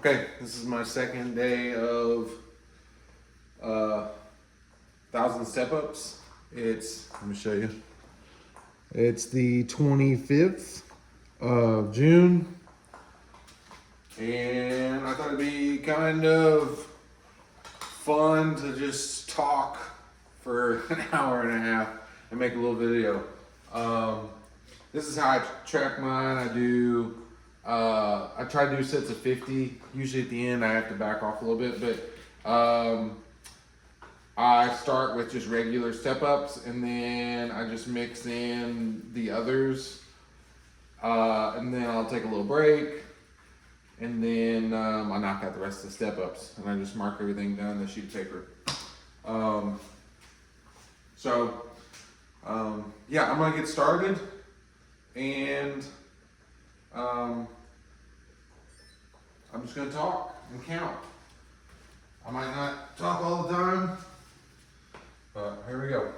Okay, this is my second day of 1,000 step-ups. Let me show you. It's the 25th of June, and I thought it'd be kind of fun to just talk for an hour and a half and make a little video. This is how I track mine. I try to do sets of 50. Usually at the end I have to back off a little bit, but I start with just regular step-ups, and then I just mix in the others, and then I'll take a little break, and then I knock out the rest of the step-ups, and I just mark everything down on the sheet of paper. Yeah, I'm gonna get started, and I'm just gonna talk and count. I might not talk all the time, but here we go.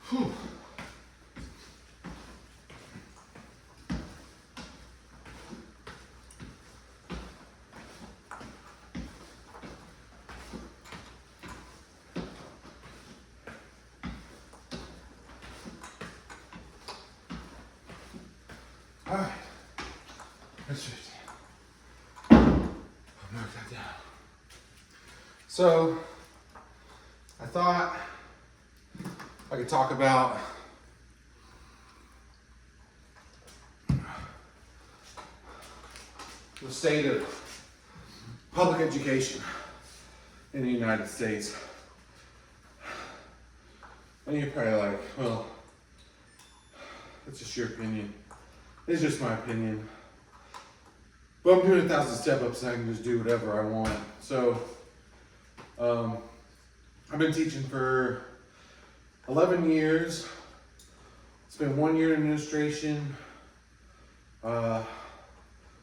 Whew. All right, that's 50. I'll mark that down. So, I thought I could talk about the state of public education in the United States. And you're probably like, well, that's just your opinion. It's just my opinion. But I'm doing 1,000 step-ups and I can just do whatever I want. So, I've been teaching for 11 years. It's been 1 year in administration.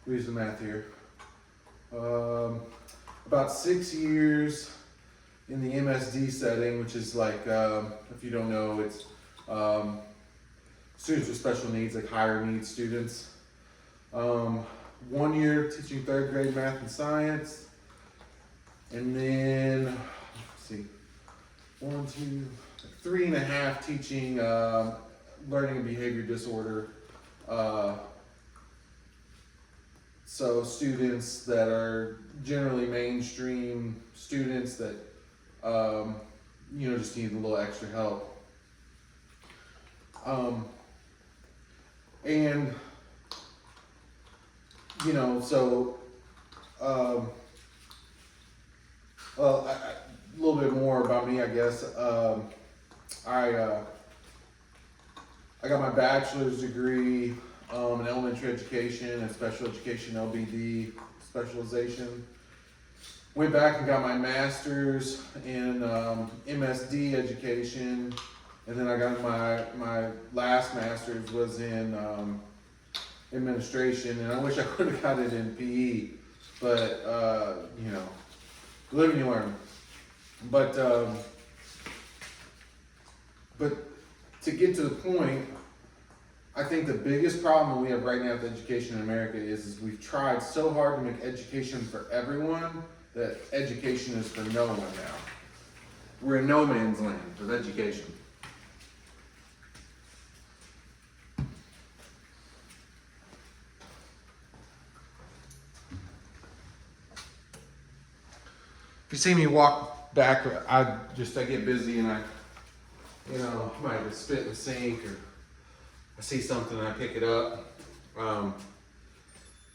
Who's the math here? About 6 years in the MSD setting, which is like, if you don't know, it's students with special needs, like higher needs students. 1 year teaching 3rd grade math and science. And then, let's see, 3.5 teaching learning and behavior disorder. So students that are generally mainstream students that, just need a little extra help. And, a little bit more about me, I guess. I got my bachelor's degree in elementary education and special education LBD specialization. went back and got my master's in MSD education, and then I got my last master's was in administration, and I wish I could have got it in PE, but you know, live and you learn. But to get to the point, I think the biggest problem we have right now with education in America is we've tried so hard to make education for everyone that education is for no one now. We're in no man's land with education. If you see me walk back, I get busy and I might just spit in the sink, or I see something and I pick it up. We're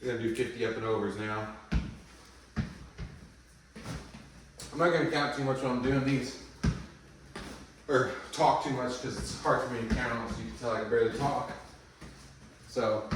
gonna do 50 up and overs now. I'm not gonna count too much while I'm doing these, or talk too much, because it's hard for me to count, as you can tell I can barely talk. So,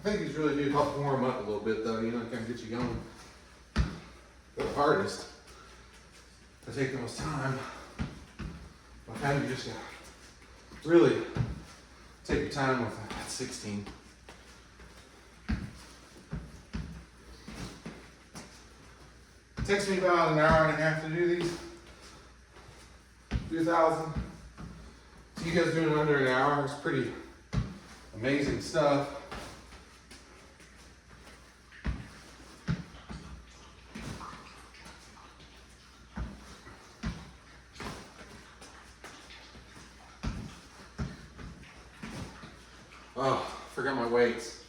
I think these really do help warm up a little bit, though, kind of get you going. They're the hardest. They take the most time. But kind of just really take your time with that 16. It takes me about an hour and a half to do these. 2,000. So you guys doing it under an hour, it's pretty amazing stuff. Oh, forgot my weights.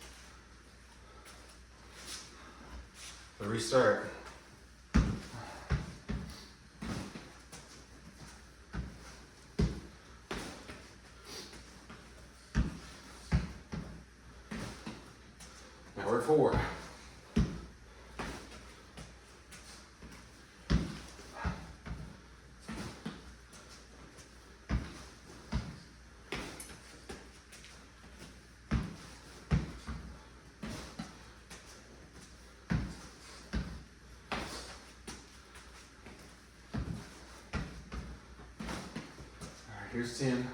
So restart. Now we're at 4. Here's 10.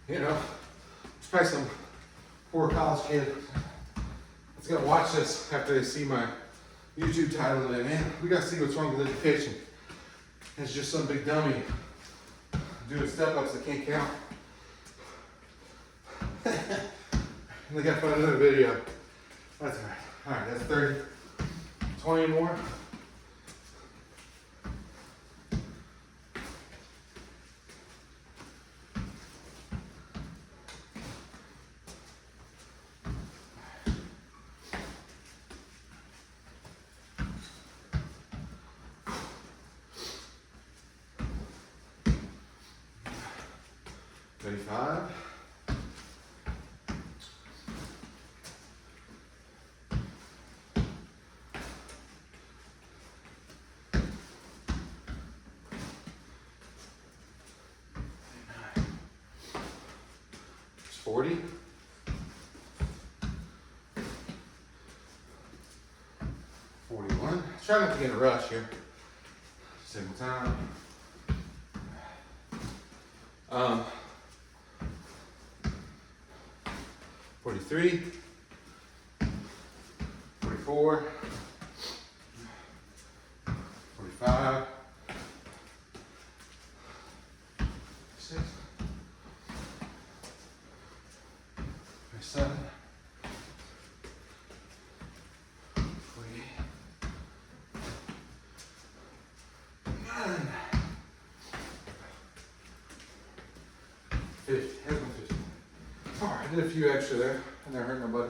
There's probably some poor college kid that's gonna watch this after they see my YouTube title today. Man, we gotta see what's wrong with education. It's just some big dummy doing step-ups that can't count. And they gotta find another video. That's all right. All right, that's 30. 20 more. 35. It's 40. 41. Try not to get a rush here. Same time. 43, 44, 45, 46, 47, 48, 49, 50. Here's my 50. All right, I did a few extra there. I never hurt nobody.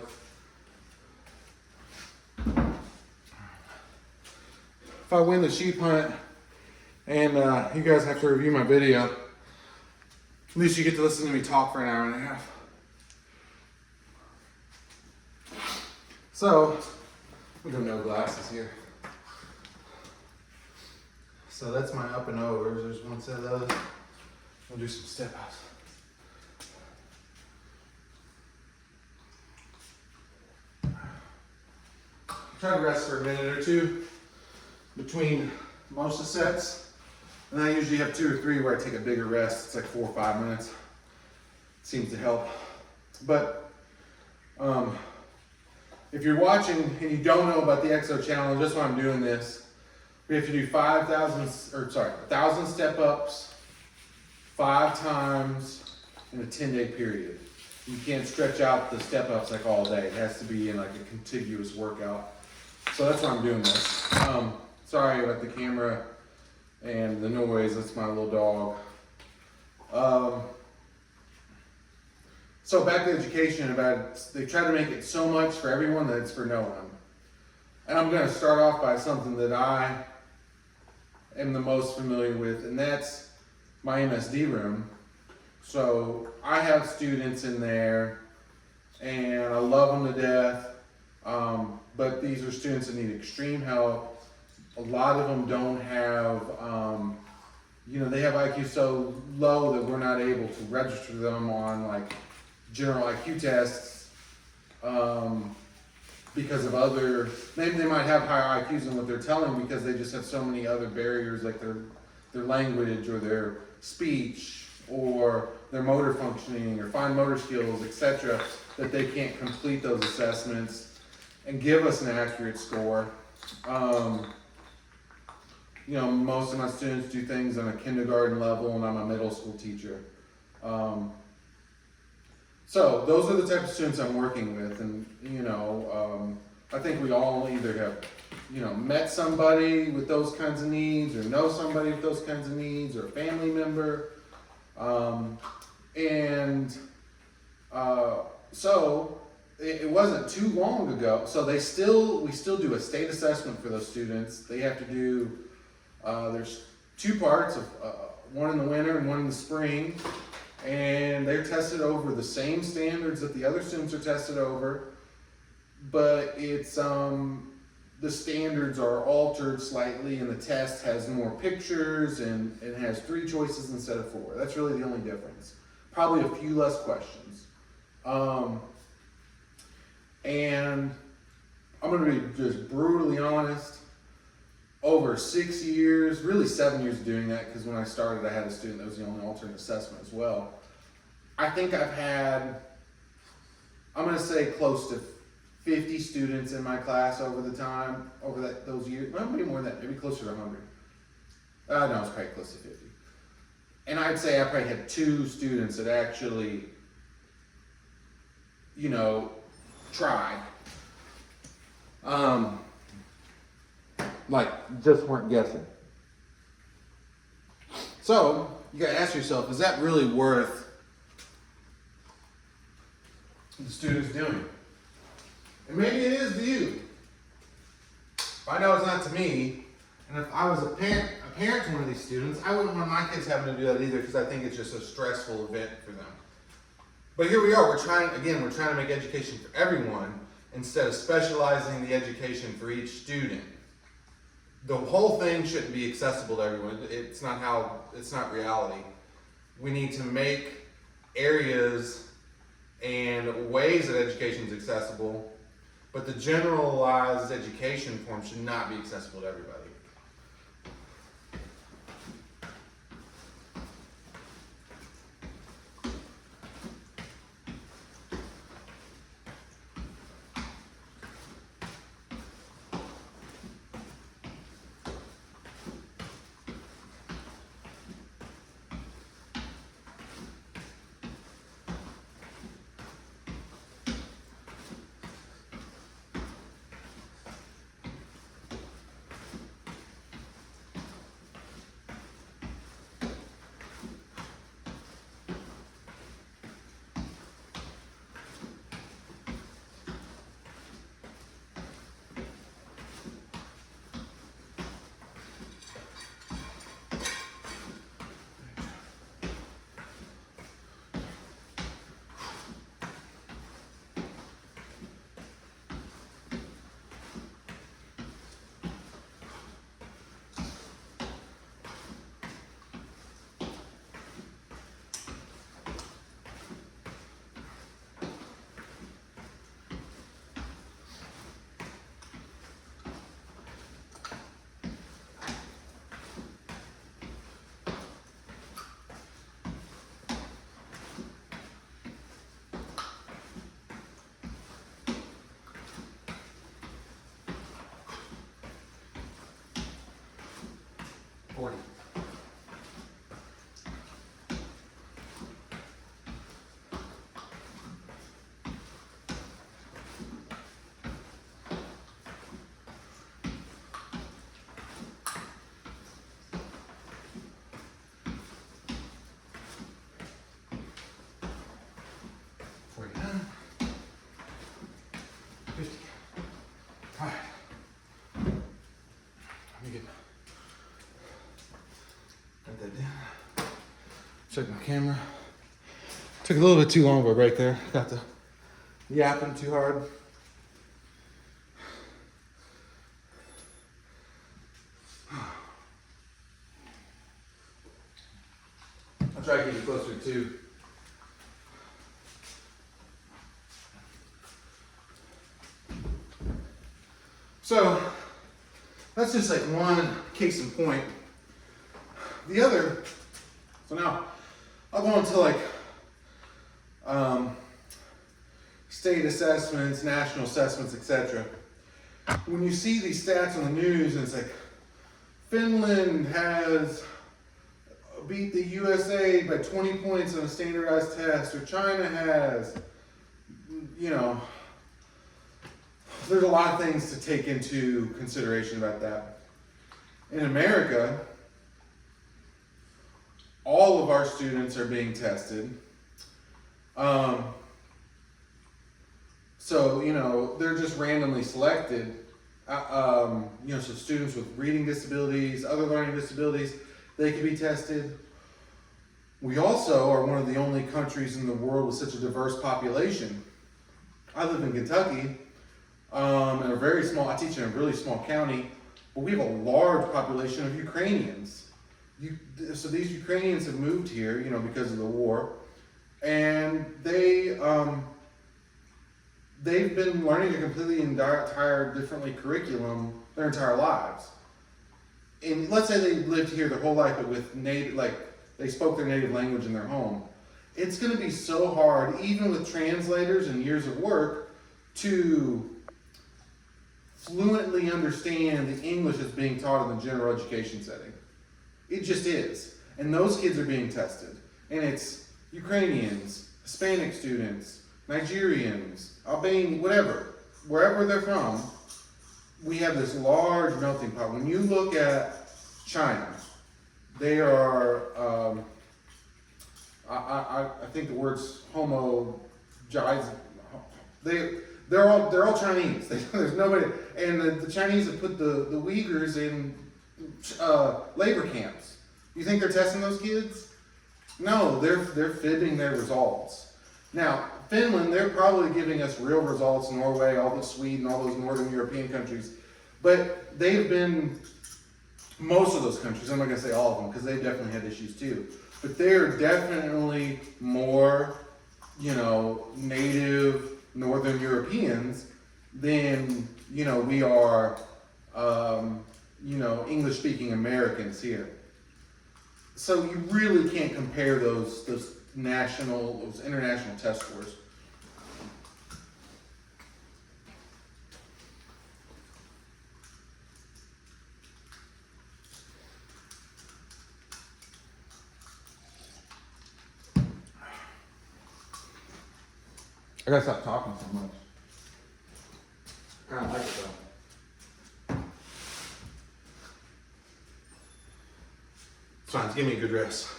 If I win the sheep hunt and you guys have to review my video, at least you get to listen to me talk for an hour and a half. So, we don't know glasses here. So that's my up and overs. There's one set of those. We'll do some step ups. Try to rest for a minute or two between most of the sets. And I usually have 2 or 3 where I take a bigger rest. It's like 4 or 5 minutes. It seems to help. But if you're watching and you don't know about the EXO challenge, that's why I'm doing this. We have to do 1,000 step ups 5 times in a 10-day period. You can't stretch out the step ups like all day. It has to be in like a contiguous workout. So that's why I'm doing this. Sorry about the camera and the noise. That's my little dog. So back to education. They try to make it so much for everyone that it's for no one. And I'm going to start off by something that I am the most familiar with, and that's my MSD room. So I have students in there, and I love them to death. But these are students that need extreme help. A lot of them don't have, they have IQ so low that we're not able to register them on like general IQ tests because of maybe they might have higher IQs than what they're telling because they just have so many other barriers like their language or their speech or their motor functioning or fine motor skills, etc., that they can't complete those assessments and give us an accurate score. Most of my students do things on a kindergarten level, and I'm a middle school teacher. So those are the type of students I'm working with, and I think we all either have met somebody with those kinds of needs, or know somebody with those kinds of needs, or a family member, so it wasn't too long ago. So we still do a state assessment for those students. They have to do, there's 2 parts, of one in the winter and one in the spring, and they're tested over the same standards that the other students are tested over, but it's the standards are altered slightly, and the test has more pictures and it has 3 choices instead of 4. That's really the only difference. Probably a few less questions. And I'm going to be just brutally honest. Over 6 years, really 7 years of doing that, because when I started, I had a student that was the only alternate assessment as well. I think I've had, I'm going to say close to 50 students in my class over those years. Well, maybe more than that, maybe closer to 100. No, it's probably close to 50. And I'd say I probably had 2 students that actually, tried. Just weren't guessing. So, you gotta ask yourself, is that really worth the students doing? And maybe it is to you. But I know it's not to me. And if I was a parent to one of these students, I wouldn't want my kids having to do that either because I think it's just a stressful event for them. But here we are, we're trying to make education for everyone instead of specializing the education for each student. The whole thing shouldn't be accessible to everyone. It's not reality. We need to make areas and ways that education is accessible, but the generalized education form should not be accessible to everybody. Check my camera. Took a little bit too long of a break there. Got the yapping too hard. I'll try to get you closer too. So that's just like one case in point. The other, so now I'll go into like state assessments, national assessments, etc. When you see these stats on the news and it's like Finland has beat the USA by 20 points on a standardized test, or China has, you know, there's a lot of things to take into consideration about that. In America, all of our students are being tested. So, you know, they're just randomly selected. So students with reading disabilities, other learning disabilities, they can be tested. We also are one of the only countries in the world with such a diverse population. I live in Kentucky, I teach in a really small county, but we have a large population of Ukrainians. So these Ukrainians have moved here, you know, because of the war, and they've been learning a completely entire differently curriculum their entire lives. And let's say they lived here their whole life, but with they spoke their native language in their home. It's going to be so hard, even with translators and years of work, to fluently understand the English that's being taught in the general education setting. It just is. And those kids are being tested. And it's Ukrainians, Hispanic students, Nigerians, Albanians, whatever. Wherever they're from, we have this large melting pot. When you look at China, they are, I think the words they're all Chinese. There's nobody, and the Chinese have put the Uyghurs in labor camps. You think they're testing those kids? No, they're fibbing their results. Now, Finland, they're probably giving us real results. Norway, all the Sweden, all those northern European countries, but they've been, most of those countries, I'm not gonna say all of them, because they've definitely had issues too, but they're definitely more, you know, native northern Europeans than, you know, we are, you know, English speaking Americans here. So you really can't compare those international test scores. I gotta stop talking so much. I kinda like it though. It's fine, give me a good rest.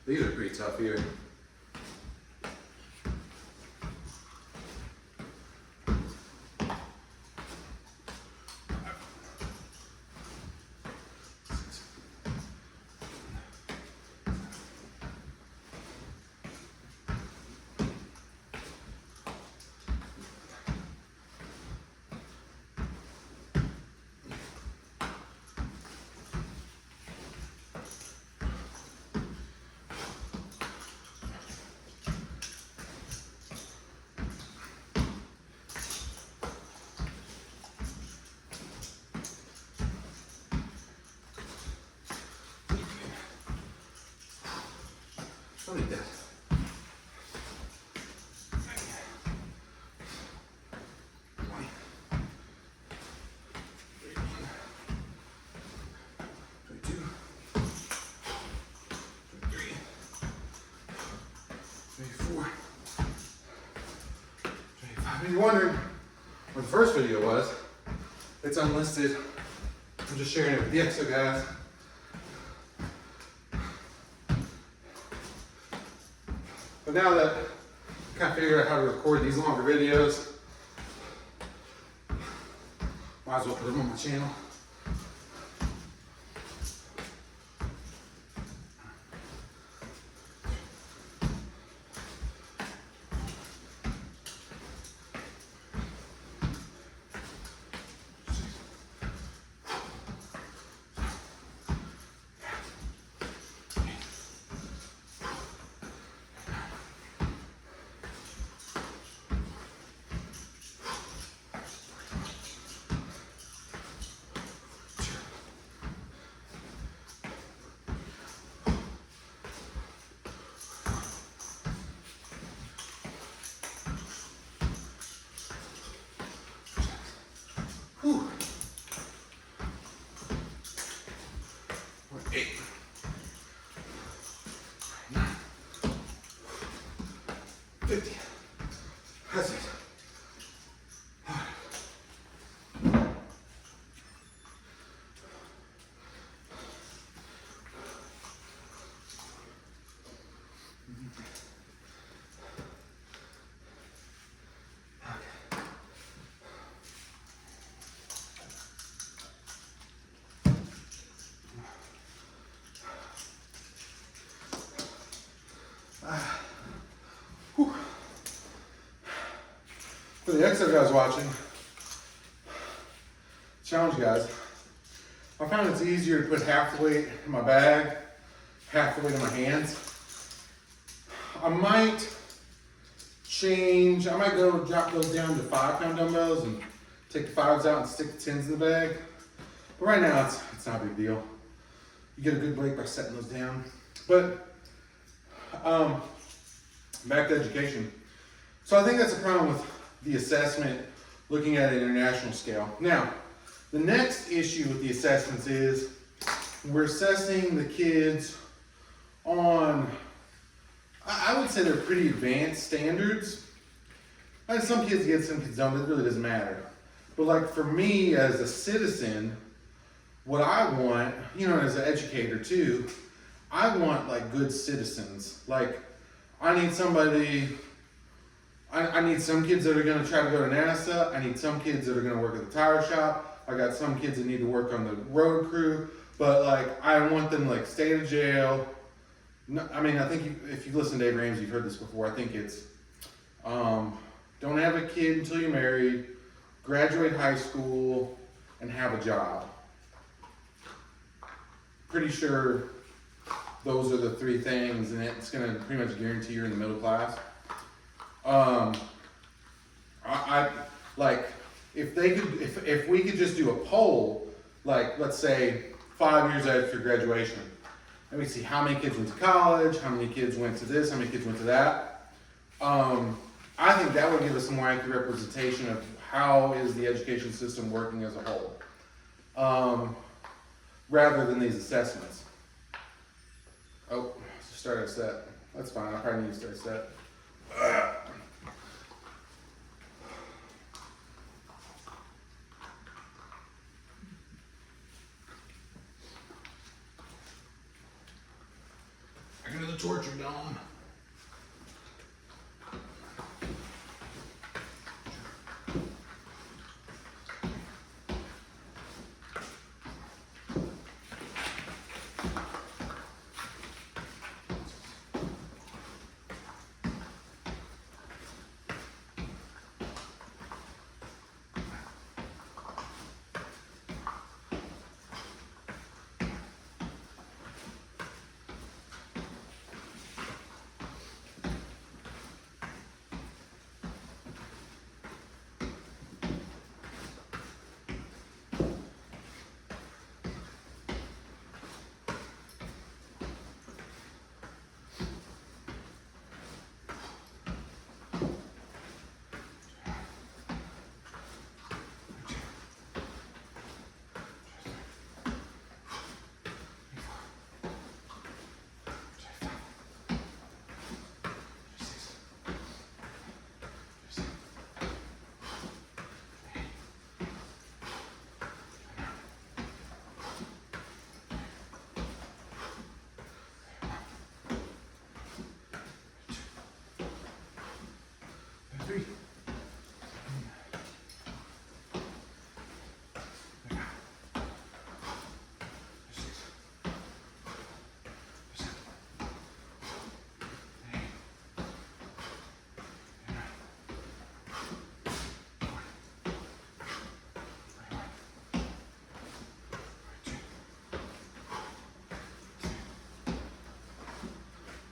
These are pretty tough here. Don't need that. If you're wondering what the first video was, it's unlisted. I'm just sharing it with the EXO guys. But now that I kind of figured out how to record these longer videos, might as well put them on my channel. Whew. 8, 9, 50. That's it. For the EXO guys watching, challenge guys, I found it's easier to put half the weight in my bag, half the weight in my hands. I might drop those down to 5-pound dumbbells and take the 5s out and stick the 10s in the bag. But right now it's not a big deal. You get a good break by setting those down. But back to education. So I think that's a problem with the assessment looking at an international scale. Now, the next issue with the assessments is we're assessing the kids on, I would say they're pretty advanced standards. And some kids get, some kids don't, it really doesn't matter. But like for me as a citizen, what I want, you know, as an educator too, I want like good citizens. Like I need somebody, I need some kids that are gonna try to go to NASA. I need some kids that are gonna work at the tire shop. I got some kids that need to work on the road crew, but like I want them to like stay out of jail. No, I mean, I think if you've listened to Dave Ramsey, you've heard this before. I think it's don't have a kid until you're married, graduate high school, and have a job. Pretty sure those are the three things, and it's going to pretty much guarantee you're in the middle class. I like if we could just do a poll, like let's say 5 years after graduation, and we see how many kids went to college, how many kids went to this, how many kids went to that. I think that would give us a more accurate representation of how is the education system working as a whole, rather than these assessments. Oh, start a set. That's fine. I probably need to start a set. I got the torture dome.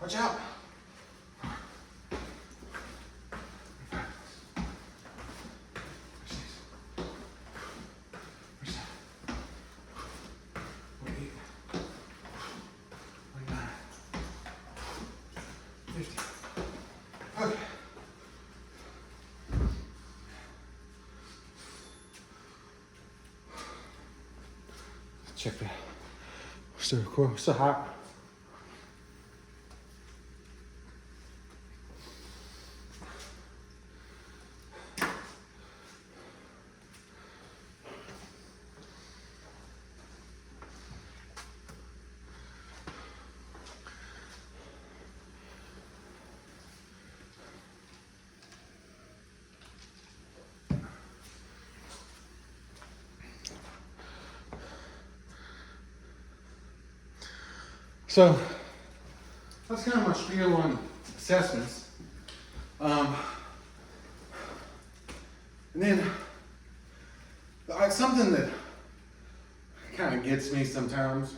Watch out. Okay. Check that. Still cool. Still hot. So that's kind of my spiel on assessments. And then something that kind of gets me sometimes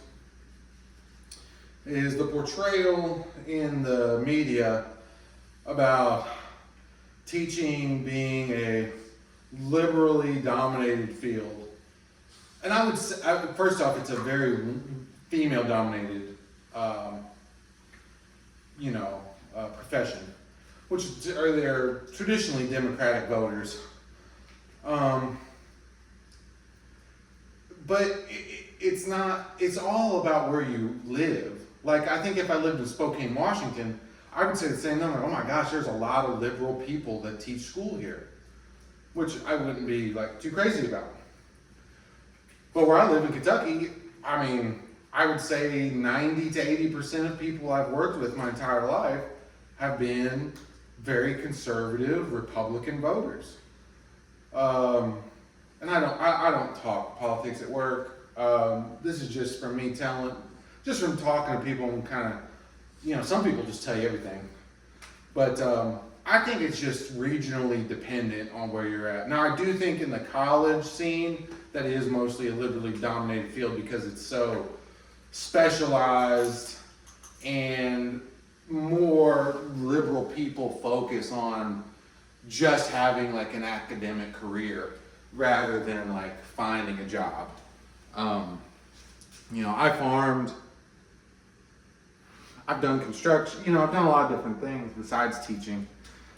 is the portrayal in the media about teaching being a liberally dominated field. And I would say, first off, it's a very female dominated profession, which they're traditionally Democratic voters. But it's not, it's all about where you live. Like, I think if I lived in Spokane, Washington, I would say the same number. Oh my gosh, there's a lot of liberal people that teach school here, which I wouldn't be like too crazy about. But where I live in Kentucky, I mean, I would say 90 to 80% of people I've worked with my entire life have been very conservative Republican voters. And and I don't talk politics at work. This is just from me just from talking to people and kind of, some people just tell you everything. But I think it's just regionally dependent on where you're at. Now, I do think in the college scene, that is mostly a liberally dominated field because it's so specialized and more liberal people focus on just having like an academic career rather than like finding a job. I farmed, I've done construction, I've done a lot of different things besides teaching.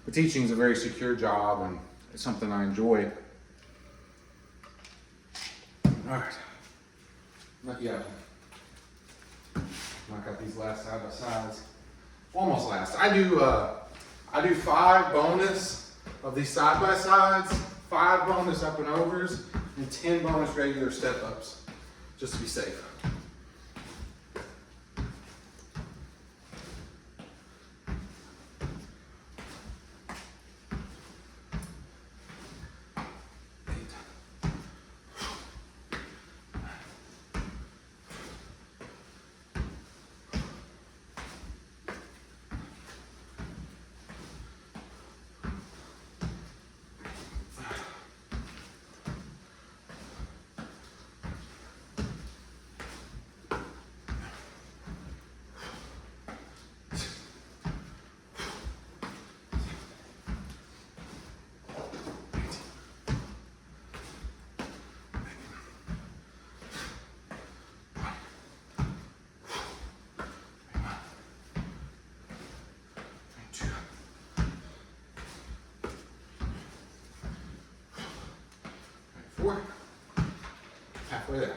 But teaching is a very secure job and it's something I enjoy. All right, not yet. Knock out these last side by sides. Almost last. I do 5 bonus of these side by sides, 5 bonus up and overs, and 10 bonus regular step ups, just to be safe. Halfway there.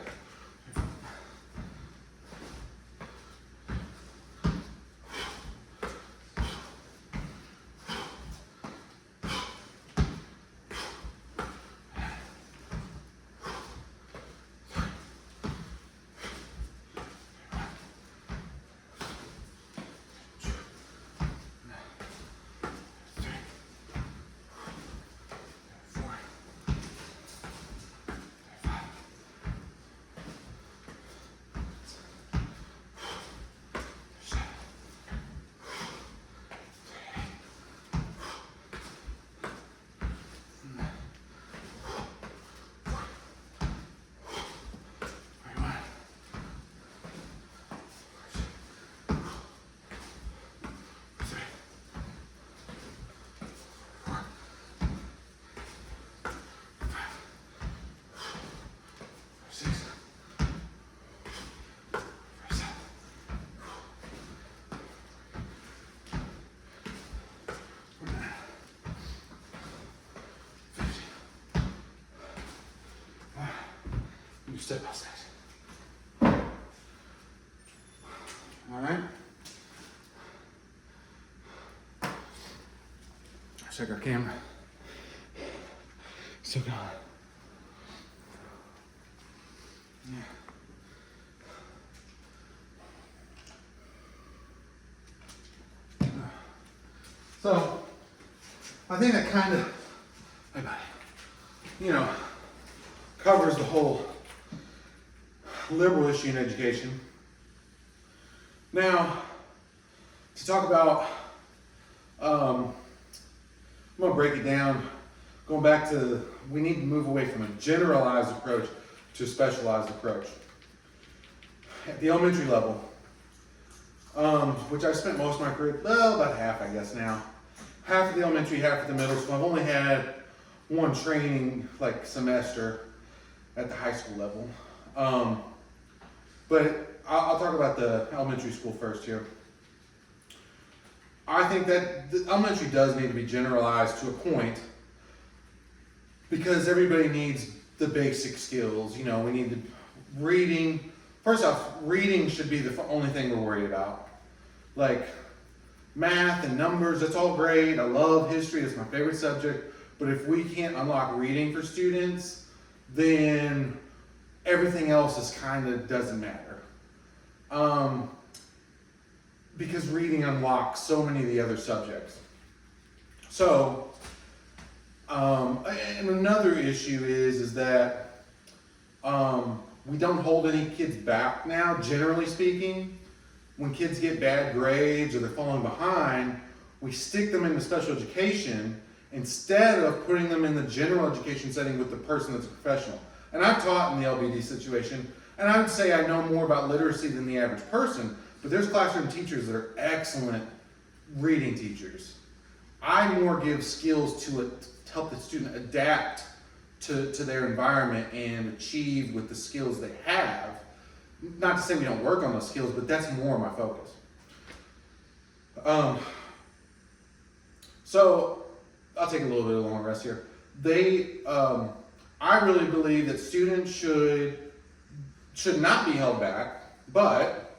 Step by step. All right. Check our camera. Still going. Yeah. So, I think that kind of, covers the whole liberal issue in education. Now, to talk about, I'm going to break it down, going back to, we need to move away from a generalized approach to a specialized approach. At the elementary level, which I spent most of my career, about half I guess now, half of the elementary, half of the middle school. I've only had one training semester at the high school level. But I'll talk about the elementary school first here. I think that the elementary does need to be generalized to a point because everybody needs the basic skills. We need reading. First off, reading should be the only thing we're worried about. Like math and numbers, that's all great. I love history, that's my favorite subject. But if we can't unlock reading for students, then everything else doesn't matter. Because reading unlocks so many of the other subjects. So, And another issue is that we don't hold any kids back now, generally speaking. When kids get bad grades or they're falling behind, we stick them into special education instead of putting them in the general education setting with the person that's a professional. And I've taught in the LBD situation, and I would say I know more about literacy than the average person, but there's classroom teachers that are excellent reading teachers. I more give skills to help the student adapt to their environment and achieve with the skills they have. Not to say we don't work on those skills, but that's more my focus. So I'll take a little bit of a long rest here. I really believe that students should not be held back, but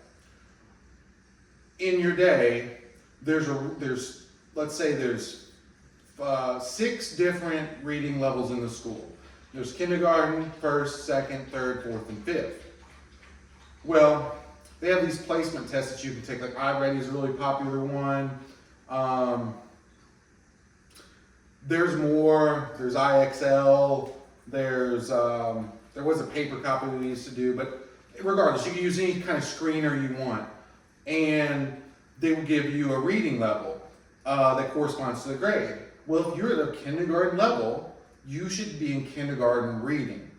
in your day, let's say there's 6 different reading levels in the school. There's kindergarten, first, second, third, fourth, and fifth. Well, they have these placement tests that you can take. Like iReady is a really popular one. There's more. There's IXL. There was a paper copy we used to do, but regardless, you can use any kind of screener you want, and they will give you a reading level that corresponds to the grade. Well, if you're at a kindergarten level, you should be in kindergarten reading.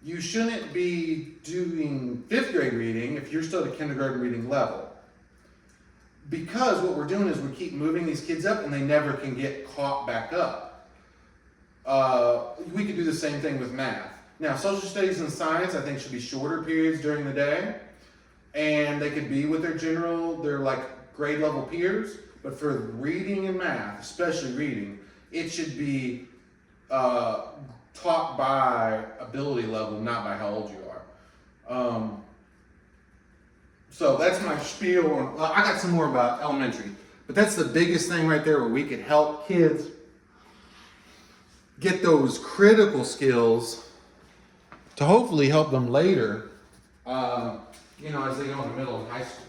You shouldn't be doing 5th grade reading if you're still at a kindergarten reading level. Because what we're doing is we keep moving these kids up and they never can get caught back up. We could do the same thing with math. Now, social studies and science, I think, should be shorter periods during the day. And they could be with their like grade level peers. But for reading and math, especially reading, it should be taught by ability level, not by how old you are. So that's my spiel on, I got some more about elementary, but that's the biggest thing right there where we could help kids get those critical skills to hopefully help them later, as they go in the middle of high school.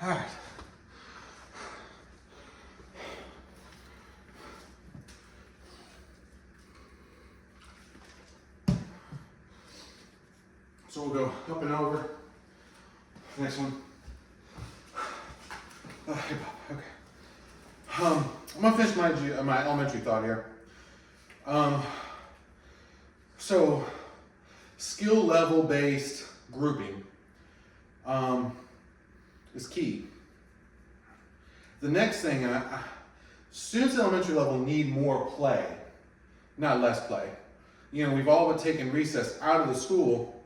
All right. So we'll go up and over. Next one. Hey, Bob. Okay. I'm gonna finish my elementary thought here. So skill level based grouping is key. The next thing, students at elementary level need more play, not less play. You know, we've all but taken recess out of the school.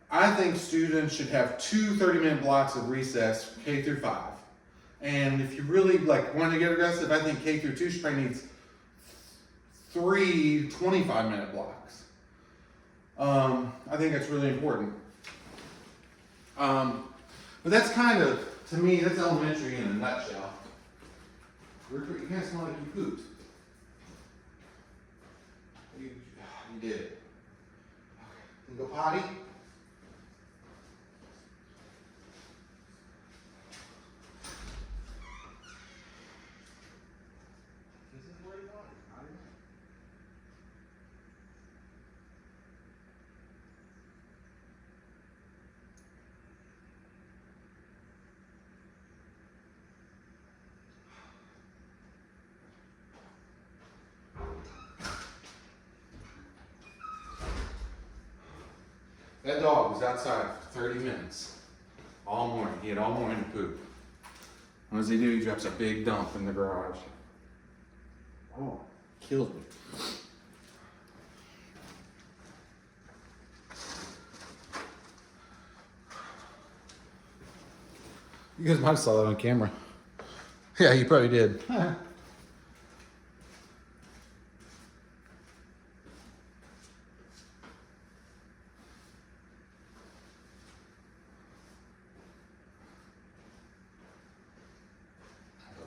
I think students should have 2 30-minute blocks of recess, K through 5. And if you really like want to get aggressive, I think K through 2 should probably needs 3 25-minute blocks. I think that's really important. But that's kind of, to me, that's elementary in a nutshell. You guys smell like you pooped. You did. Okay. Can you go potty? That dog was outside for 30 minutes. All morning. He had all morning to poop. What does he do? He drops a big dump in the garage. Oh, killed me. You guys might have saw that on camera. Yeah, you probably did.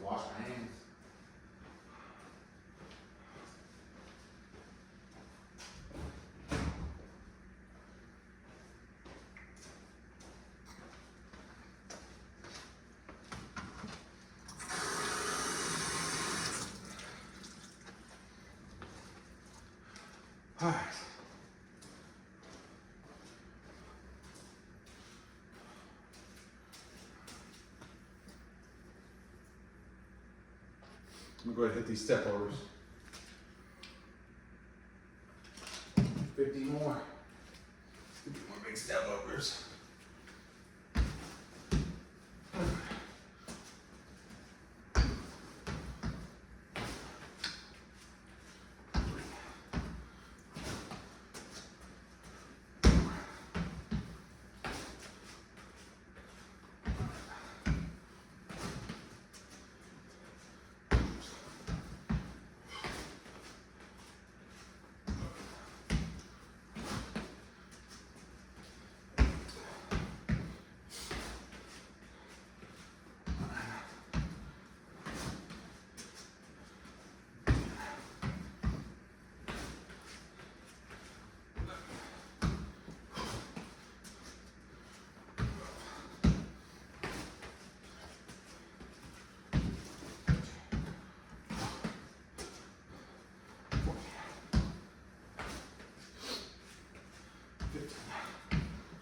Wash my hands. All right. I'm gonna go ahead and hit these step overs. 50 more. 50 more big step overs.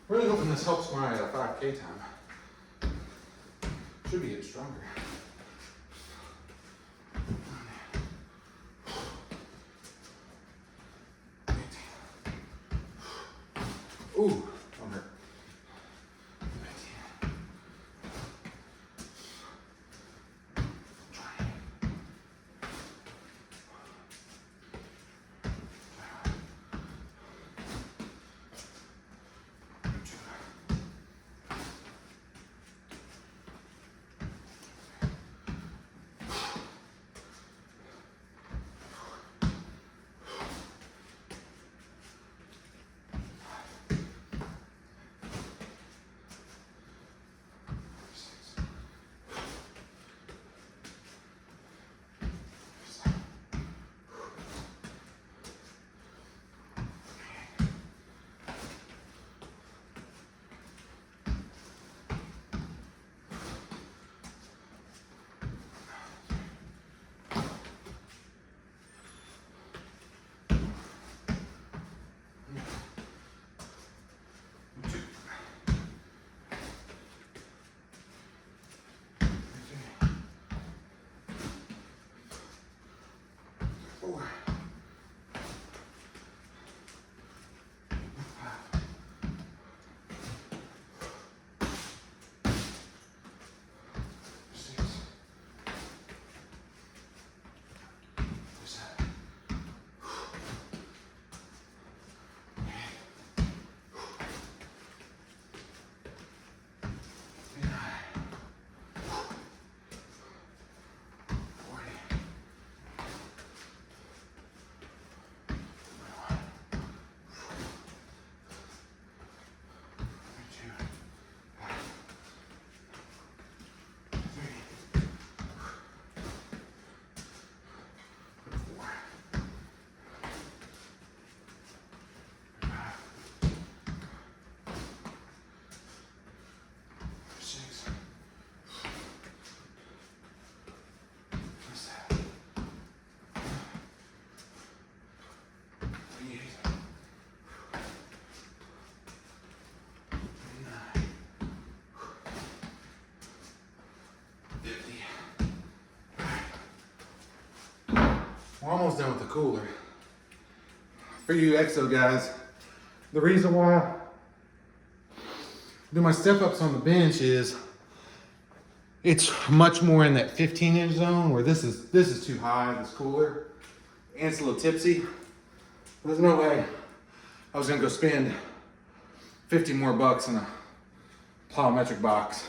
Really hoping this helps my 5K time. Should be getting stronger. Ooh, I'm hurt. 19. We're almost done with the cooler. For you EXO guys, the reason why I do my step ups on the bench is it's much more in that 15-inch zone where this is too high, this cooler, and it's a little tipsy. There's no way I was gonna go spend 50 more bucks in a plyometric box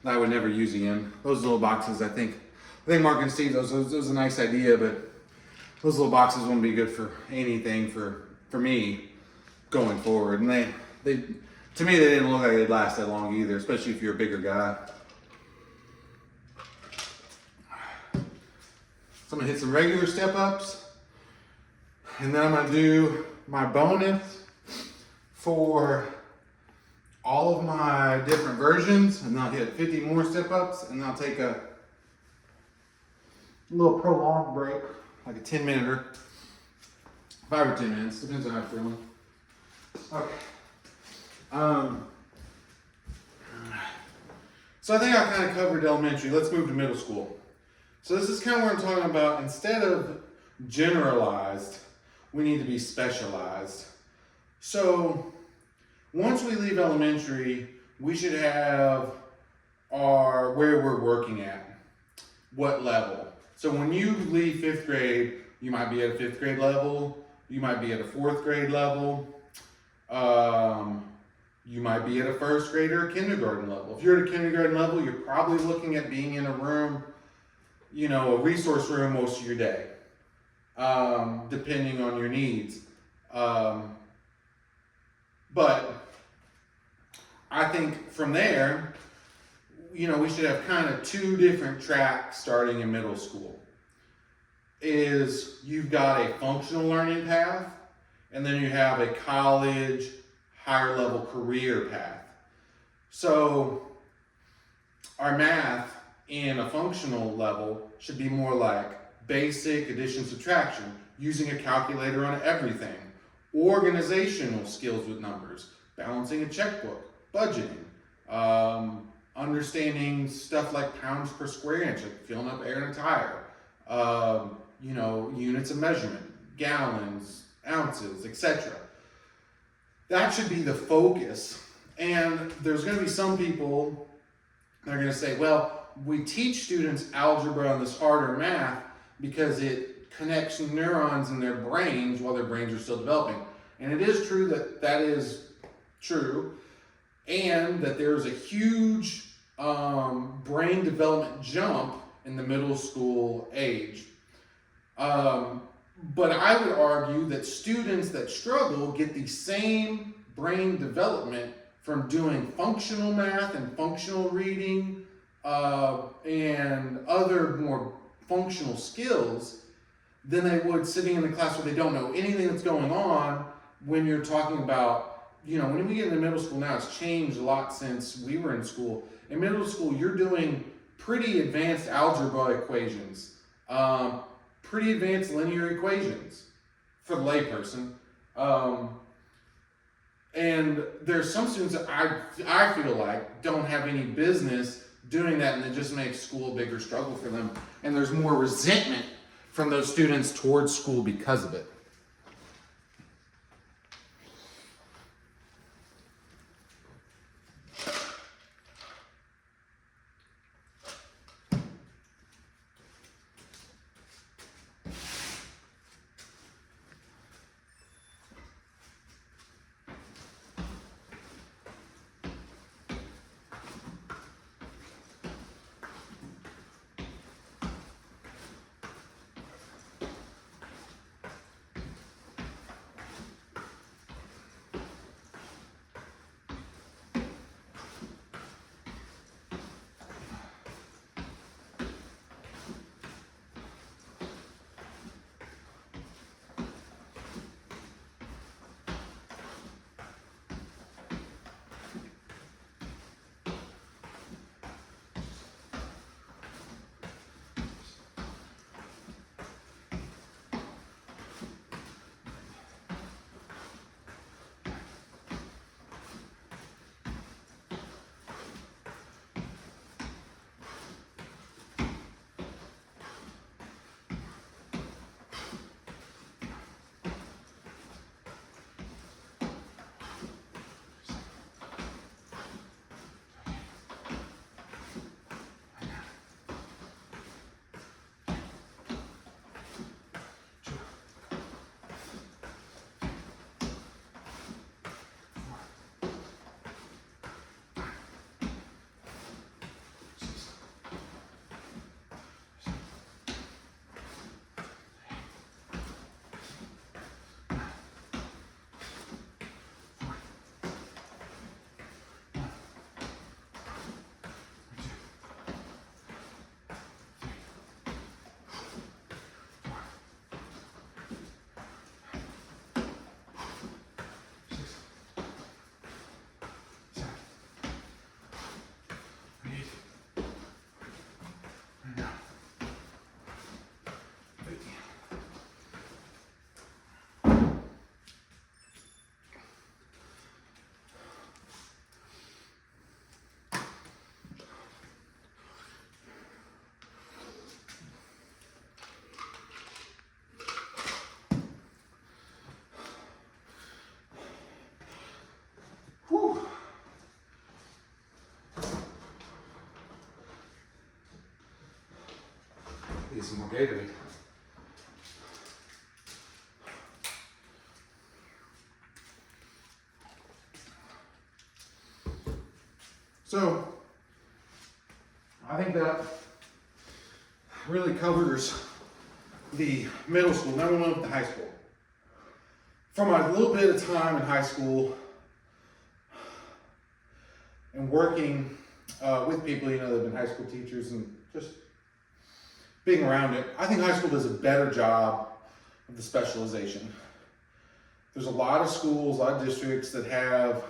that I would never use again. Those little boxes, I think Mark and Steve, those was a nice idea, but those little boxes wouldn't be good for anything for me going forward. And they to me, they didn't look like they'd last that long either, especially if you're a bigger guy. So I'm gonna hit some regular step ups, and then I'm gonna do my bonus for all of my different versions, and then I'll hit 50 more step ups, and then I'll take a little prolonged break, like a 10-minute, 5 or 10 minutes, depends on how I'm feeling. Okay. So I think I kind of covered elementary. Let's move to middle school. So this is kind of what I'm talking about. Instead of generalized, we need to be specialized. So once we leave elementary, we should have where we're working at, what level. So when you leave 5th grade, you might be at a 5th grade level, you might be at a 4th grade level, you might be at a 1st grade or a kindergarten level. If you're at a kindergarten level, you're probably looking at being in a room, a resource room most of your day, depending on your needs. But I think from there, we should have kind of 2 different tracks starting in middle school. You've got a functional learning path, and then you have a college, higher level career path. So our math in a functional level should be more like basic addition, subtraction, using a calculator on everything, organizational skills with numbers, balancing a checkbook, budgeting, understanding stuff like pounds per square inch, like filling up air in a tire, units of measurement, gallons, ounces, etc. That should be the focus. And there's going to be some people that are going to say, well, we teach students algebra and this harder math because it connects neurons in their brains while their brains are still developing. And it is true that is true, and that there's a huge brain development jump in the middle school age. But I would argue that students that struggle get the same brain development from doing functional math and functional reading and other more functional skills than they would sitting in a class where they don't know anything that's going on. When you're talking about, when we get into middle school now, it's changed a lot since we were in school. In middle school, you're doing pretty advanced algebra equations, pretty advanced linear equations for the layperson. And there's some students that I feel like don't have any business doing that, and it just makes school a bigger struggle for them. And there's more resentment from those students towards school because of it. some more Gatorade. So, I think that really covers the middle school. Now we move to high school. From a little bit of time in high school and working with people, that have been high school teachers and just being around it, I think high school does a better job of the specialization. There's a lot of schools, a lot of districts that have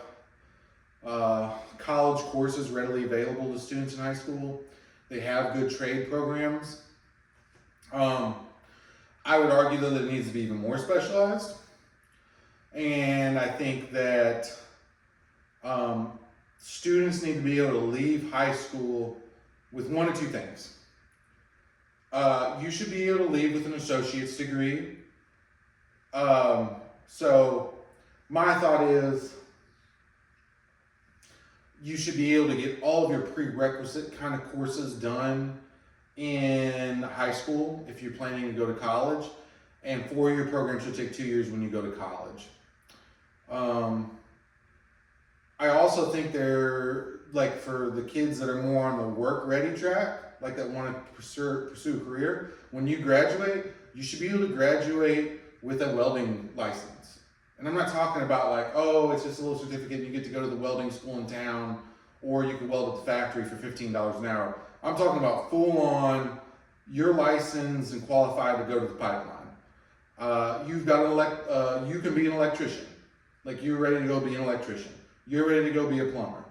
college courses readily available to students in high school. They have good trade programs. I would argue though that it needs to be even more specialized. And I think that students need to be able to leave high school with one or two things. You should be able to leave with an associate's degree. So my thought is you should be able to get all of your prerequisite kind of courses done in high school if you're planning to go to college. And 4-year program should take 2 years when you go to college. I also think they're, like, for the kids that are more on the work-ready track, like that want to pursue a career, when you graduate, you should be able to graduate with a welding license. And I'm not talking about like, oh, it's just a little certificate and you get to go to the welding school in town, or you can weld at the factory for $15 an hour. I'm talking about full-on, you're licensed and qualified to go to the pipeline. You've got you can be an electrician. Like, you're ready to go be an electrician. You're ready to go be a plumber.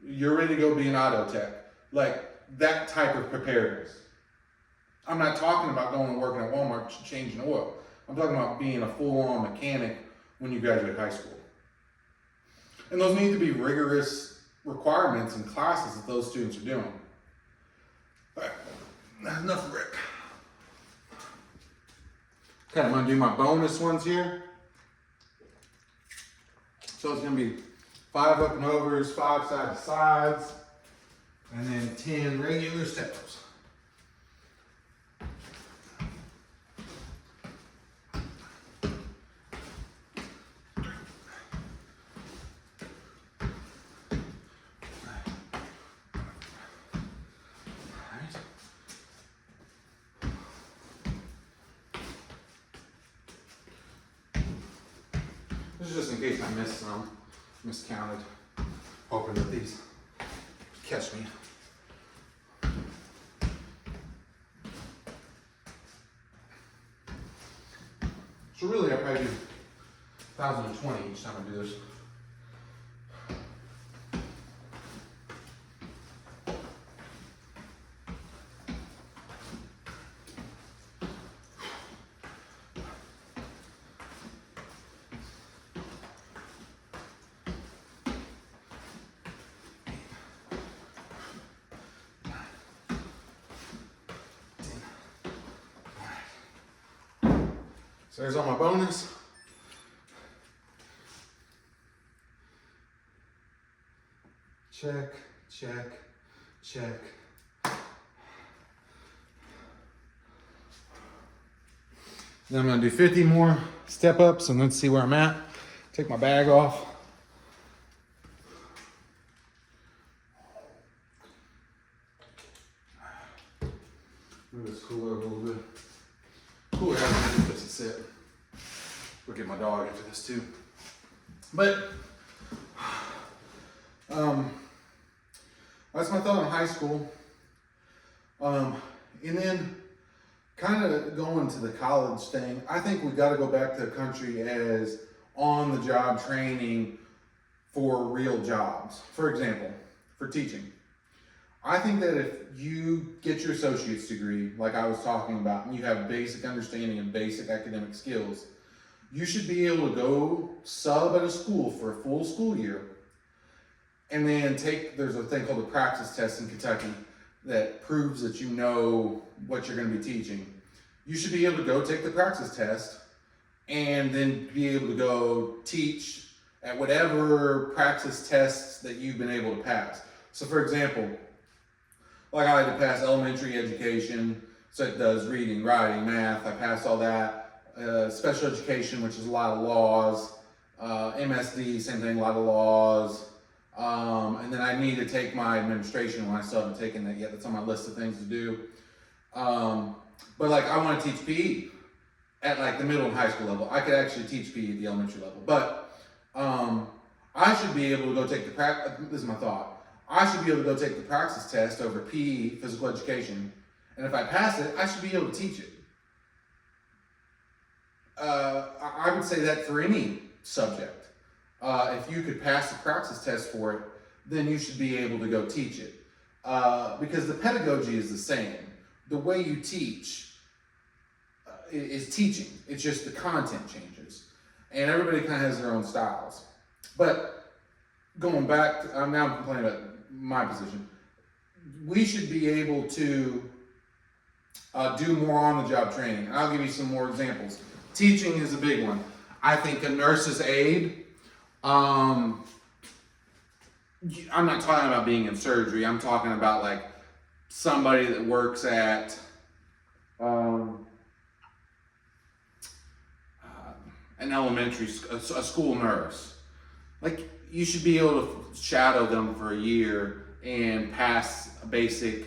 You're ready to go be an auto tech. Like, that type of preparedness. I'm not talking about going and working at Walmart changing oil. I'm talking about being a full-on mechanic when you graduate high school. And those need to be rigorous requirements and classes that those students are doing. All right, enough of Rick. Okay, I'm gonna do my bonus ones here. So it's gonna be 5 up and overs, 5 side to sides, and then 10 regular step-ups. This is just in case I missed some, miscounted, hoping that these catch me. So really I probably do 1,020 each time I do this. So there's all my bonus. Check, check, check. Then I'm gonna do 50 more step ups and let's see where I'm at. Take my bag off. Move this cooler a little bit. Cooler has a place to sit. We'll get my dog after this too. But that's my thought on high school. And then kind of going to the college thing, I think we got to go back to the country as on-the-job training for real jobs. For example, for teaching. I think that if you get your associate's degree, like I was talking about, and you have basic understanding and basic academic skills, you should be able to go sub at a school for a full school year, and then there's a thing called the praxis test in Kentucky that proves that you know what you're going to be teaching. You should be able to go take the praxis test and then be able to go teach at whatever praxis tests that you've been able to pass. So for example, like I had to pass elementary education, So it does reading, writing, math. I passed all that. Special education, which is a lot of laws. MSD, same thing, a lot of laws. And then I need to take my administration one. I still haven't taken that yet. That's on my list of things to do. But like, I want to teach PE at like the middle and high school level. I could actually teach PE at the elementary level, but I should be able to go take the this is my thought. I should be able to go take the praxis test over PE, physical education, and if I pass it, I should be able to teach it. I would say that for any subject. If you could pass the praxis test for it, then you should be able to go teach it. Because the pedagogy is the same. The way you teach is teaching. It's just the content changes. And everybody kind of has their own styles. But going back, now I'm complaining about my position. We should be able to do more on-the-job training. I'll give you some more examples. Teaching is a big one. I think a nurse's aide, I'm not talking about being in surgery. I'm talking about like somebody that works at an elementary, a school nurse. Like, you should be able to shadow them for a year and pass a basic,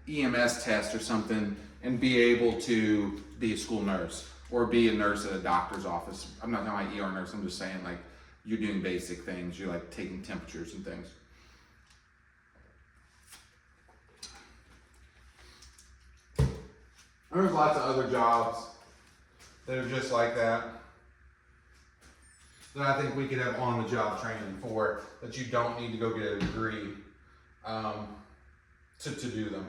EMS test or something and be able to be a school nurse or be a nurse at a doctor's office. I'm not talking about ER nurse. I'm just saying, like, you're doing basic things. You're like taking temperatures and things. There's lots of other jobs that are just like that I think we could have on-the-job training for, that you don't need to go get a degree to do them.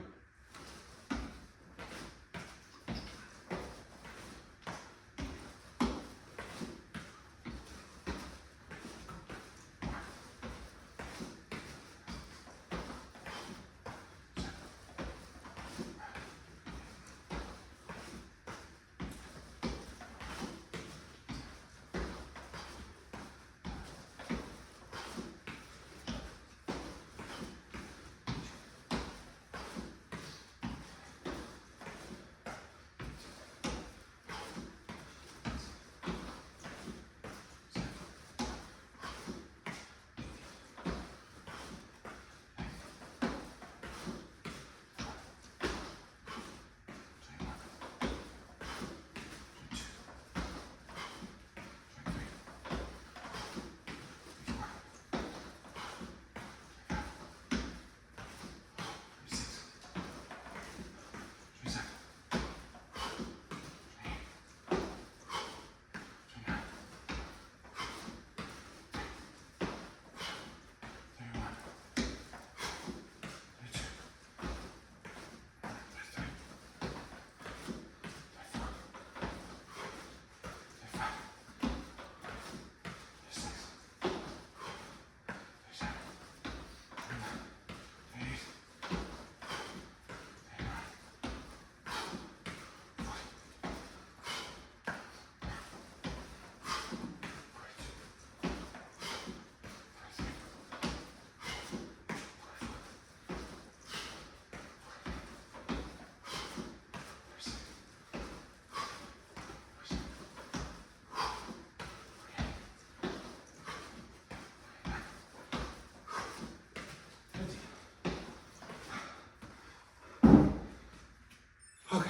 Okay.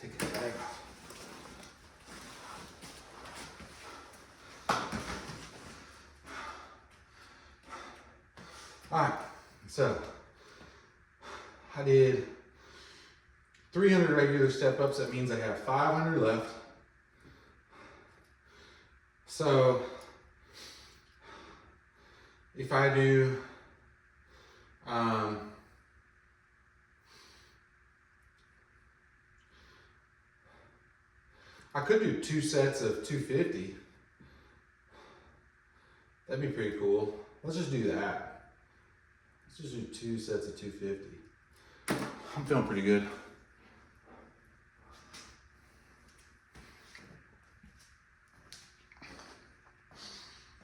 Take the bag off. Alright, so I did 300 regular step-ups. That means I have 500 left. So if I do I could do 2 sets of 250. That'd be pretty cool. Let's just do that. Let's just do 2 sets of 250. I'm feeling pretty good.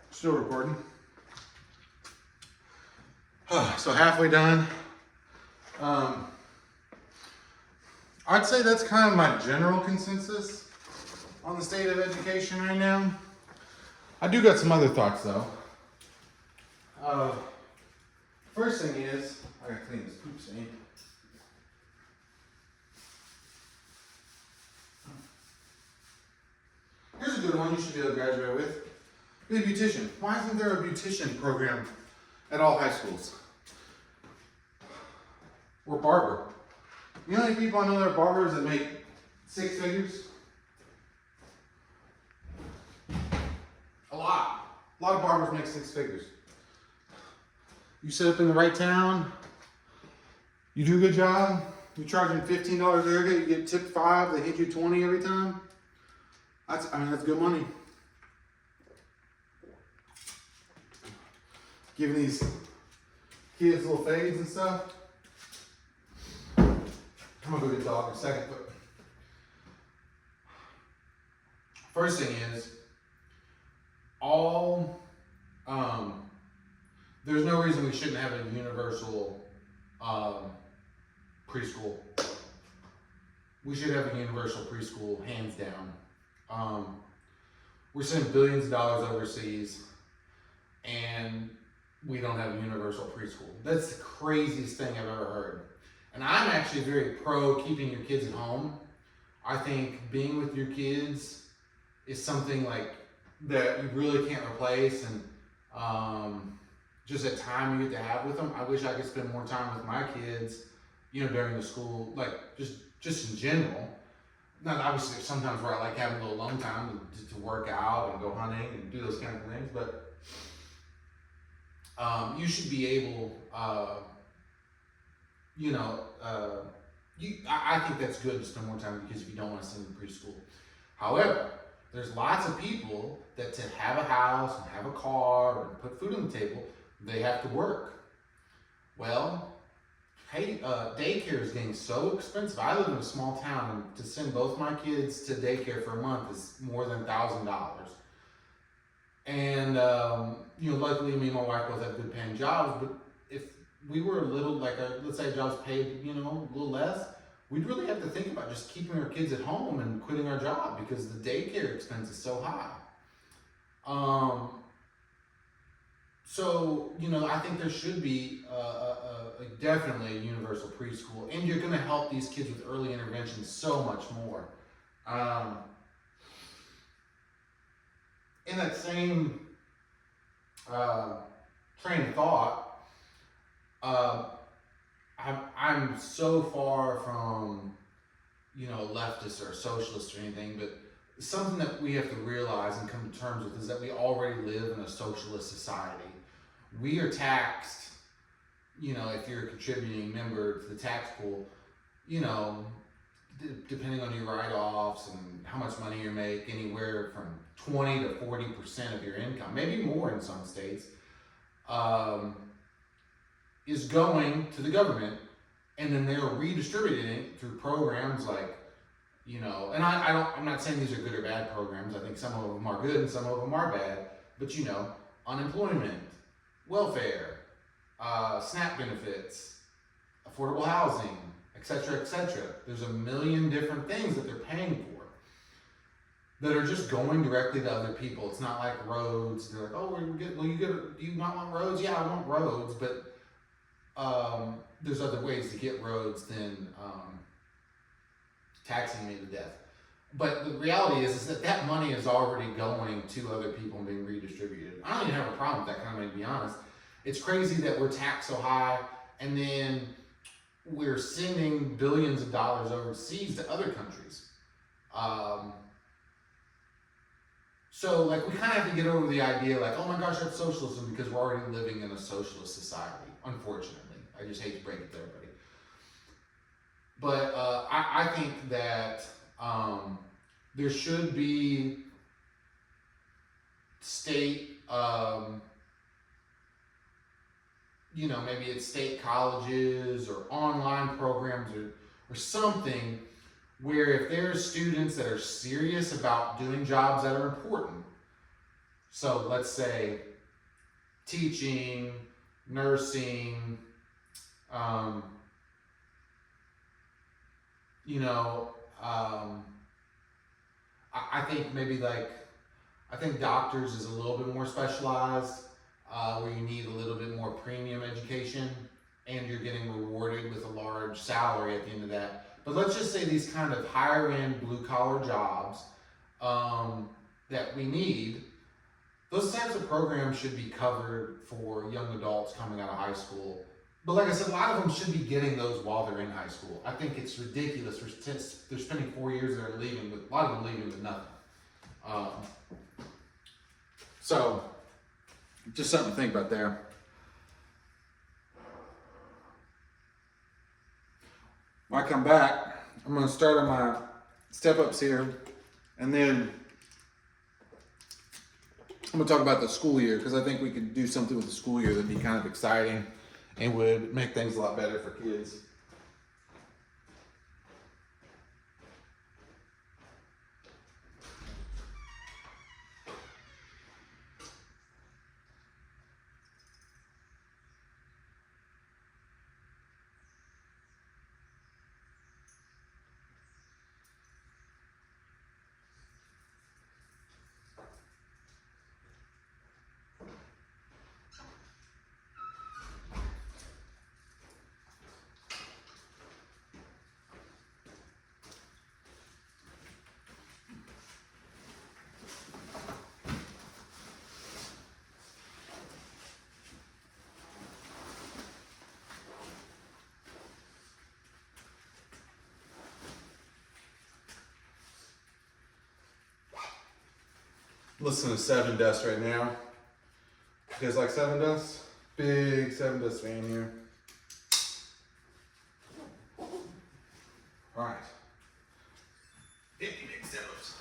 Still recording. So halfway done. I'd say that's kind of my general consensus on the state of education right now. I do got some other thoughts though. First thing is, I gotta clean this poop stain. Here's a good one you should be able to graduate with. Be a beautician. Why isn't there a beautician program at all high schools? Or barber. You know how many people I know that are barbers that make 6 figures? A lot. A lot of barbers make 6 figures. You set up in the right town, you do a good job, you're charging $15 a haircut, you get tipped 5, they hit you 20 every time. That's good money. Giving these kids little fades and stuff. I'm gonna go get the dog in a second, but first thing is, there's no reason we shouldn't have a universal preschool. We should have a universal preschool, hands down. We're sending billions of dollars overseas, and we don't have a universal preschool. That's the craziest thing I've ever heard. And I'm actually very pro keeping your kids at home. I think being with your kids is something like that you really can't replace, and just that time you get to have with them. I wish I could spend more time with my kids, during the school, like just in general. Not obviously there's sometimes where I like having a little alone time to work out and go hunting and do those kind of things, but you should be able, I think that's good to spend more time with kids if you don't want to send them to preschool. However, there's lots of people that to have a house and have a car and put food on the table, they have to work. Well, hey, daycare is getting so expensive. I live in a small town, and to send both my kids to daycare for a month is more than $1,000. And, luckily me and my wife both have good paying jobs, but if we were a little, let's say jobs paid, a little less, we'd really have to think about just keeping our kids at home and quitting our job because the daycare expense is so high. So, I think there should be definitely a universal preschool, and you're going to help these kids with early intervention so much more. In that same train of thought, I'm so far from, leftist or socialist or anything, but something that we have to realize and come to terms with is that we already live in a socialist society. We are taxed, if you're a contributing member to the tax pool, depending on your write-offs and how much money you make, anywhere from 20 to 40% of your income, maybe more in some states, is going to the government, and then they're redistributing it through programs like, and I'm not saying these are good or bad programs. I think some of them are good and some of them are bad, but unemployment, welfare, SNAP benefits, affordable housing, etc., etc. There's a million different things that they're paying for that are just going directly to other people. It's not like roads. They're like, oh, do you not want roads? Yeah, I want roads, but there's other ways to get roads than taxing me to death. But the reality is that money is already going to other people and being redistributed. I don't even have a problem with that kind of money, to be honest. It's crazy that we're taxed so high, and then we're sending billions of dollars overseas to other countries. So we kind of have to get over the idea oh my gosh, that's socialism, because we're already living in a socialist society, unfortunately. I just hate to break it to everybody. But I think that there should be state, maybe it's state colleges or online programs or something where if there's students that are serious about doing jobs that are important, so let's say teaching, nursing, you know, I think maybe like, I think doctors is a little bit more specialized, where you need a little bit more premium education and you're getting rewarded with a large salary at the end of that. But let's just say these kind of higher end blue collar jobs that we need, those types of programs should be covered for young adults coming out of high school. But like I said, a lot of them should be getting those while they're in high school. I think it's ridiculous. They're spending 4 years and they're leaving with, a lot of them leaving with nothing. So, just something to think about there. When I come back, I'm going to start on my step ups here, and then I'm going to talk about the school year, because I think we could do something with the school year that'd be kind of exciting and would make things a lot better for kids. Listen to Seven Dust right now. You guys like Seven Dust? Big Seven Dust fan here. All right. 50 big steps.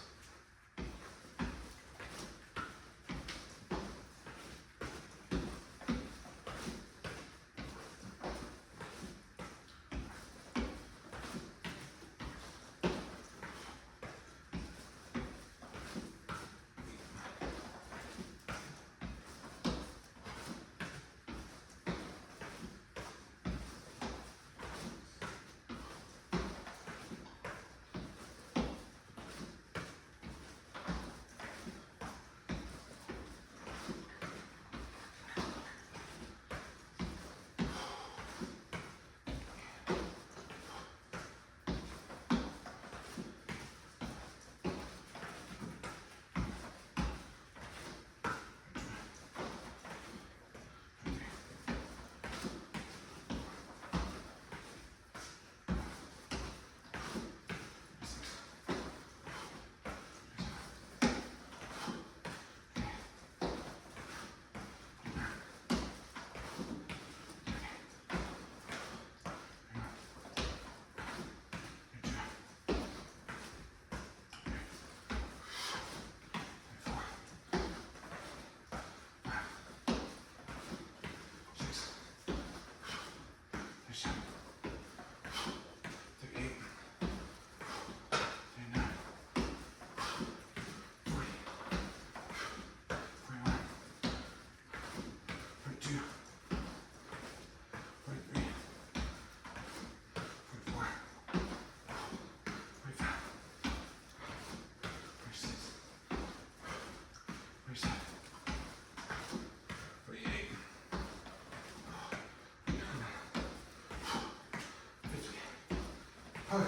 Okay.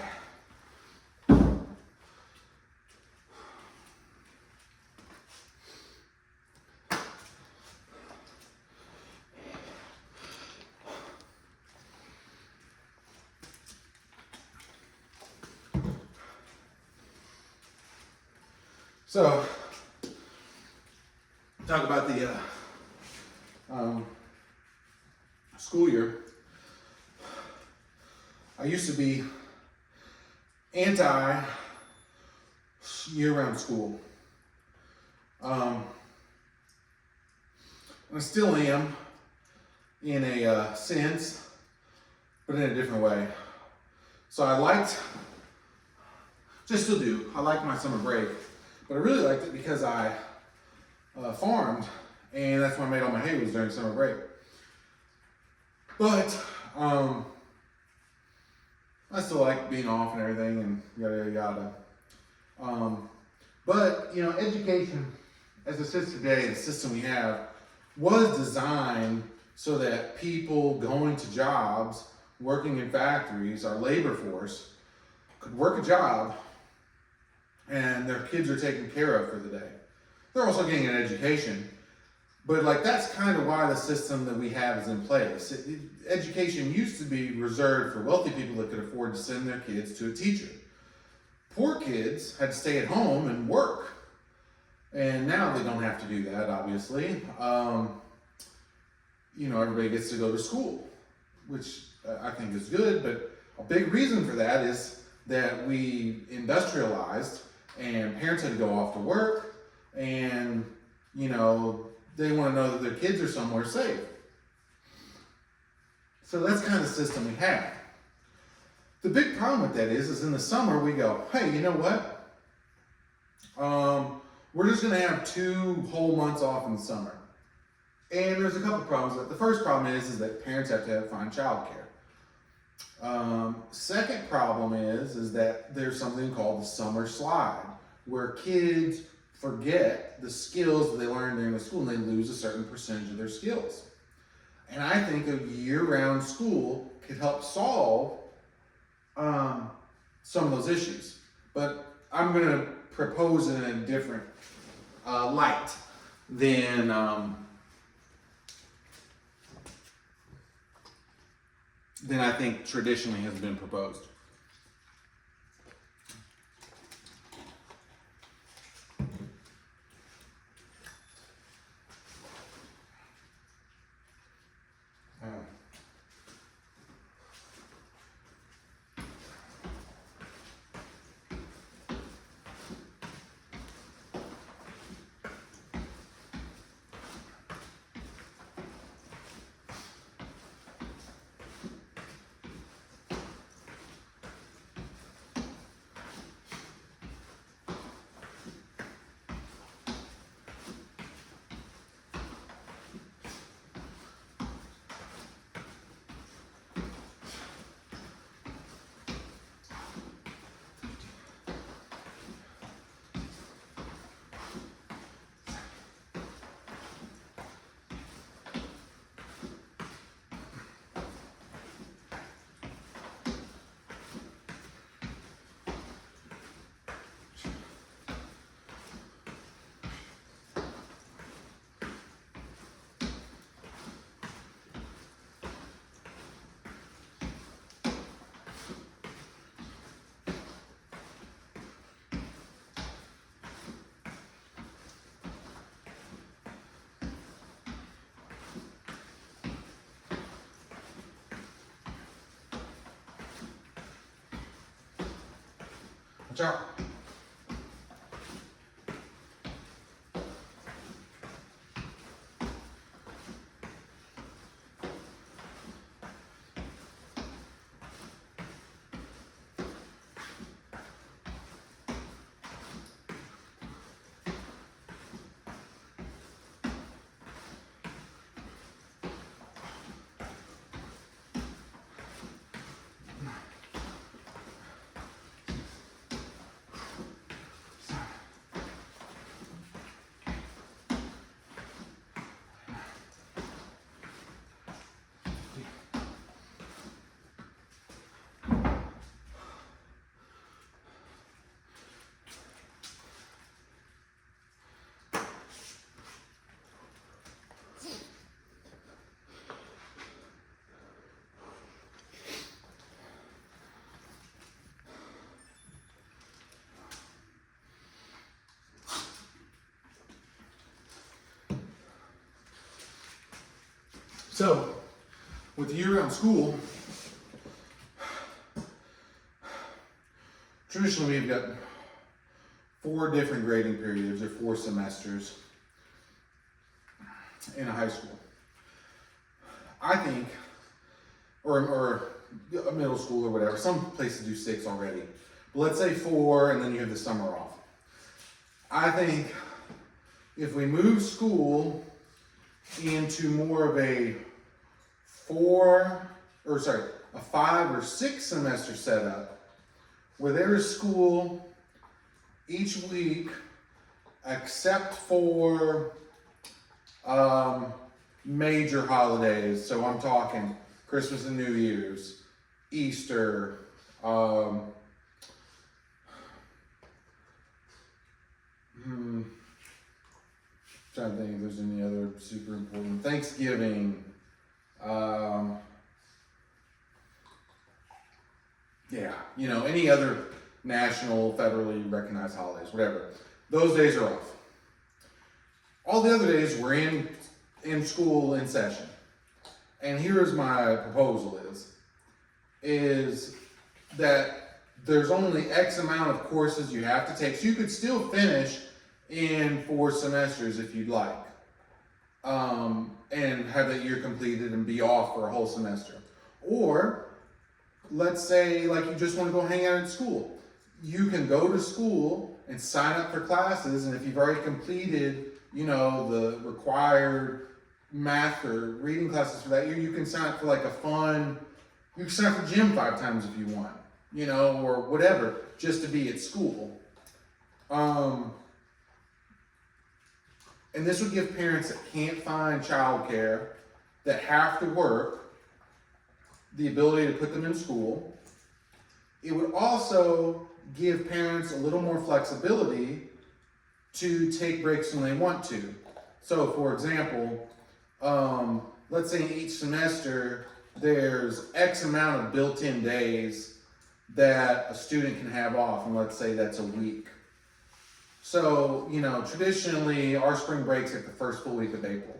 So, talk about the school year. I used to be anti year-round school. And I still am in a sense, but in a different way. So I liked, just still do, I like my summer break, but I really liked it because I farmed, and that's when I made all my hay was during summer break. But I I still like being off and everything and yada yada yada. But you know, education as it sits today, the system we have was designed so that people going to jobs, working in factories, our labor force, could work a job and their kids are taken care of for the day. They're also getting an education, but like that's kind of why the system that we have is in place. Education used to be reserved for wealthy people that could afford to send their kids to a teacher. Poor kids had to stay at home and work. And now they don't have to do that, obviously. You know, everybody gets to go to school, which I think is good, but a big reason for that is that we industrialized and parents had to go off to work and, you know, they want to know that their kids are somewhere safe. So that's kind of the system we have. The big problem with that is in the summer we go, hey, you know what? We're just going to have 2 whole months off in the summer. And there's a couple problems with it. The first problem is that parents have to find childcare. Second problem is that there's something called the summer slide, where kids forget the skills that they learned during the school and they lose a certain percentage of their skills. And I think a year-round school could help solve some of those issues. But I'm going to propose it in a different light than I think traditionally has been proposed. Watch out. So, with year-round school, traditionally we've got 4 different grading periods or 4 semesters in a high school. I think, or a middle school or whatever, some places do 6 already. But let's say 4 and then you have the summer off. I think if we move school a 5 or 6 semester setup where there is school each week except for major holidays. So I'm talking Christmas and New Year's, Easter, trying to think if there's any other super important. Thanksgiving. Yeah, you know, any other national, federally recognized holidays, whatever. Those days are off. All the other days we're in school in session. And here's my proposal is that there's only X amount of courses you have to take. So you could still finish in 4 semesters if you'd like. And have that year completed and be off for a whole semester. Or let's say like you just want to go hang out in school. You can go to school and sign up for classes, and if you've already completed, you know, the required math or reading classes for that year, you can sign up for like you can sign up for gym 5 times if you want, you know, or whatever, just to be at school. And this would give parents that can't find childcare, that have to work, the ability to put them in school. It would also give parents a little more flexibility to take breaks when they want to. So for example, let's say each semester there's X amount of built-in days that a student can have off, and let's say that's a week. So, you know, traditionally our spring break's like the first full week of April.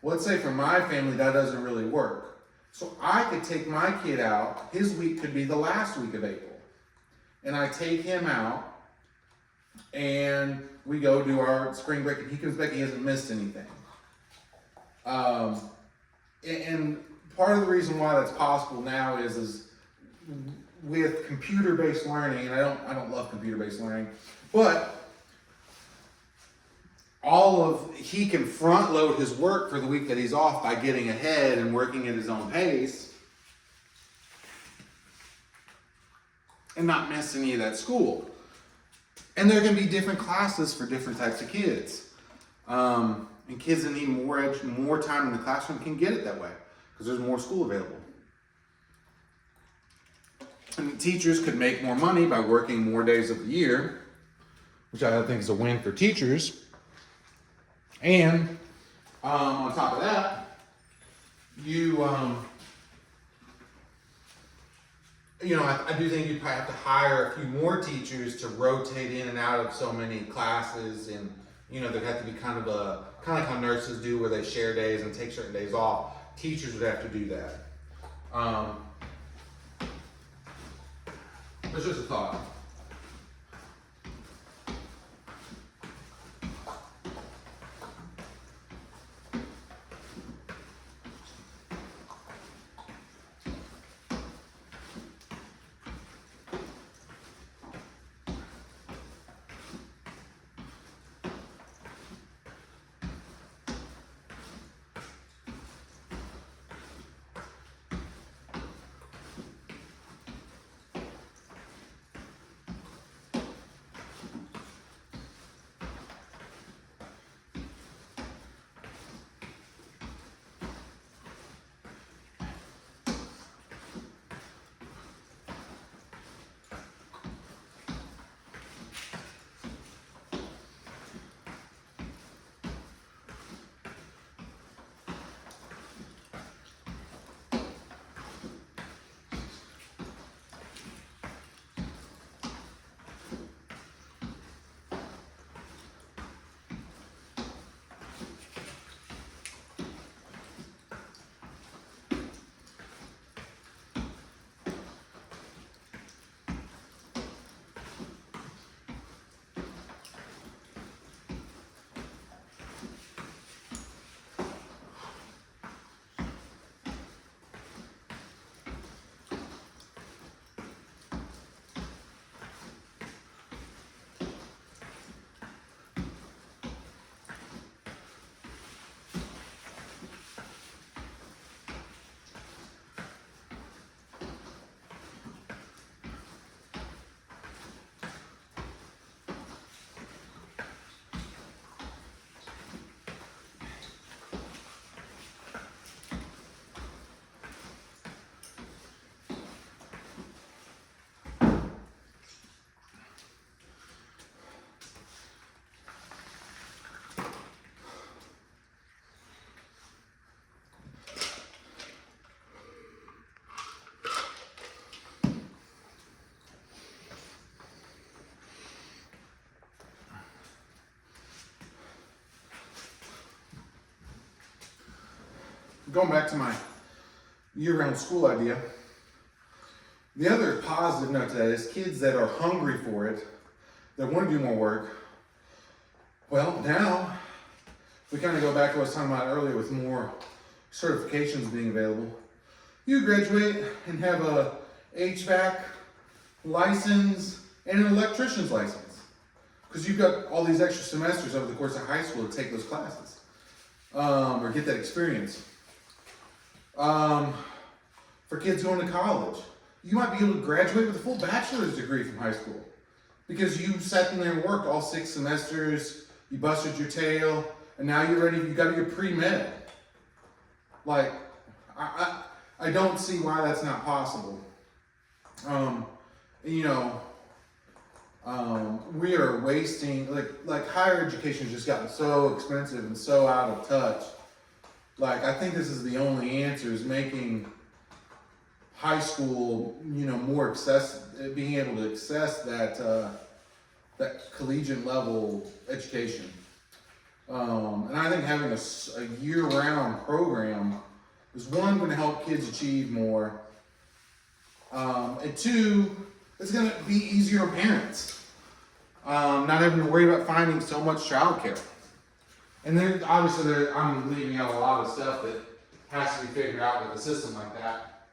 Well, let's say for my family that doesn't really work. So I could take my kid out, his week could be the last week of April. And I take him out and we go do our spring break, and he comes back, he hasn't missed anything. And part of the reason why that's possible now is with computer-based learning, and I don't love computer-based learning, but he can front load his work for the week that he's off by getting ahead and working at his own pace and not miss any of that school. And there can be different classes for different types of kids. And kids that need more time in the classroom can get it that way because there's more school available. And teachers could make more money by working more days of the year, which I think is a win for teachers. And on top of that, I do think you'd probably have to hire a few more teachers to rotate in and out of so many classes, and there'd have to be kind of like how nurses do, where they share days and take certain days off. Teachers would have to do that. It's just a thought. going back to my year-round school idea, the other positive note to that is kids that are hungry for it, that want to do more work. Well, now we kind of go back to what I was talking about earlier with more certifications being available. You graduate and have a HVAC license and an electrician's license because you've got all these extra semesters over the course of high school to take those classes or get that experience. For kids going to college, you might be able to graduate with a full bachelor's degree from high school because you sat in there and worked all 6 semesters, you busted your tail, and now you're ready, you got your pre-med. Like, I don't see why that's not possible. We are wasting, like higher education has just gotten so expensive and so out of touch. Like, I think this is the only answer, is making high school, more being able to access that collegiate level education. And I think having a year-round program is, one, going to help kids achieve more, and 2, it's going to be easier on parents. Not having to worry about finding so much childcare. And then obviously I'm leaving out a lot of stuff that has to be figured out with a system like that.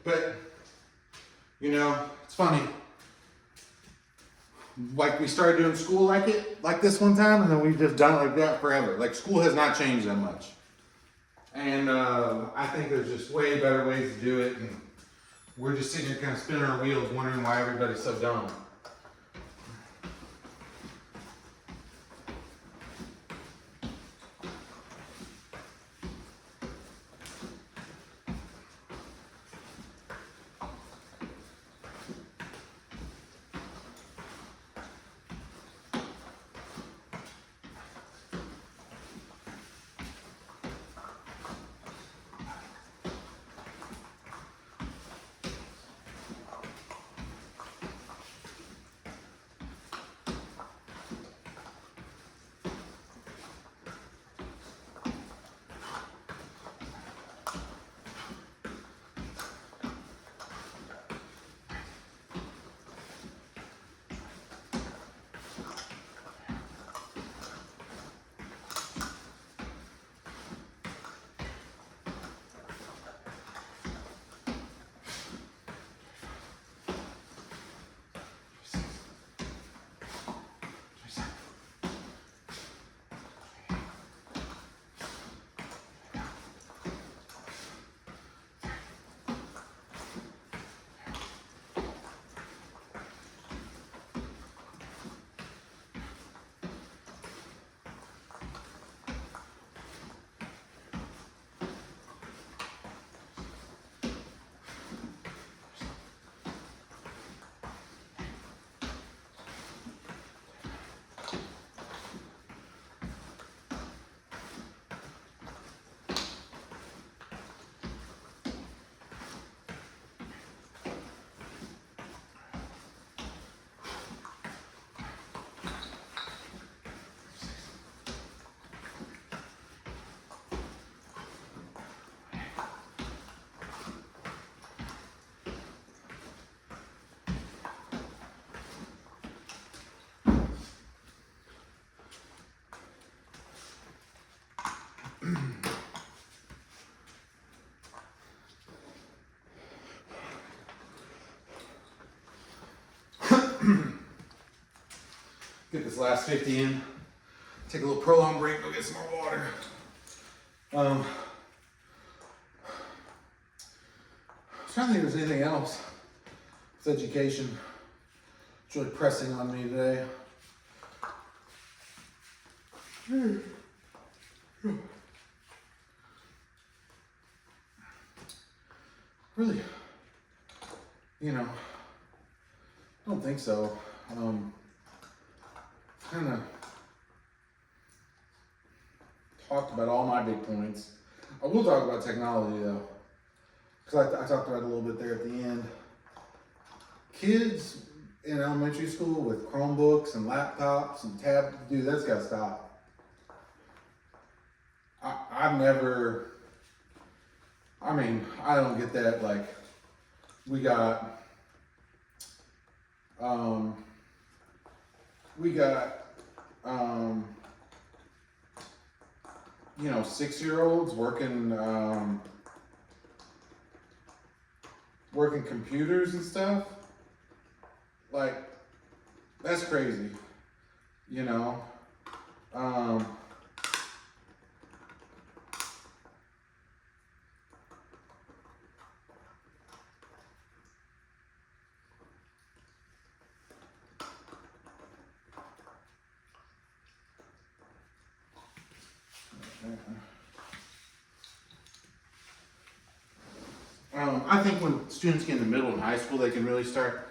But, it's funny. Like, we started doing school like this one time, and then we've just done it like that forever. Like, school has not changed that much. And I think there's just way better ways to do it, and we're just sitting here kind of spinning our wheels wondering why everybody's so dumb. Get this last 50 in. Take a little prolonged break, go get some more water. I'm trying to think if there's anything else with education. It's really pressing on me today. Really, I don't think so. Kind of talked about all my big points. I will talk about technology though, because I talked about it a little bit there at the end. Kids in elementary school with Chromebooks and laptops and tab. Dude, that's gotta stop. I've never. I mean, I don't get that. Like, we got, we got, you know, 6-year-olds working computers and stuff. Like, that's crazy, you know. I think when students get in the middle and high school, they can really start,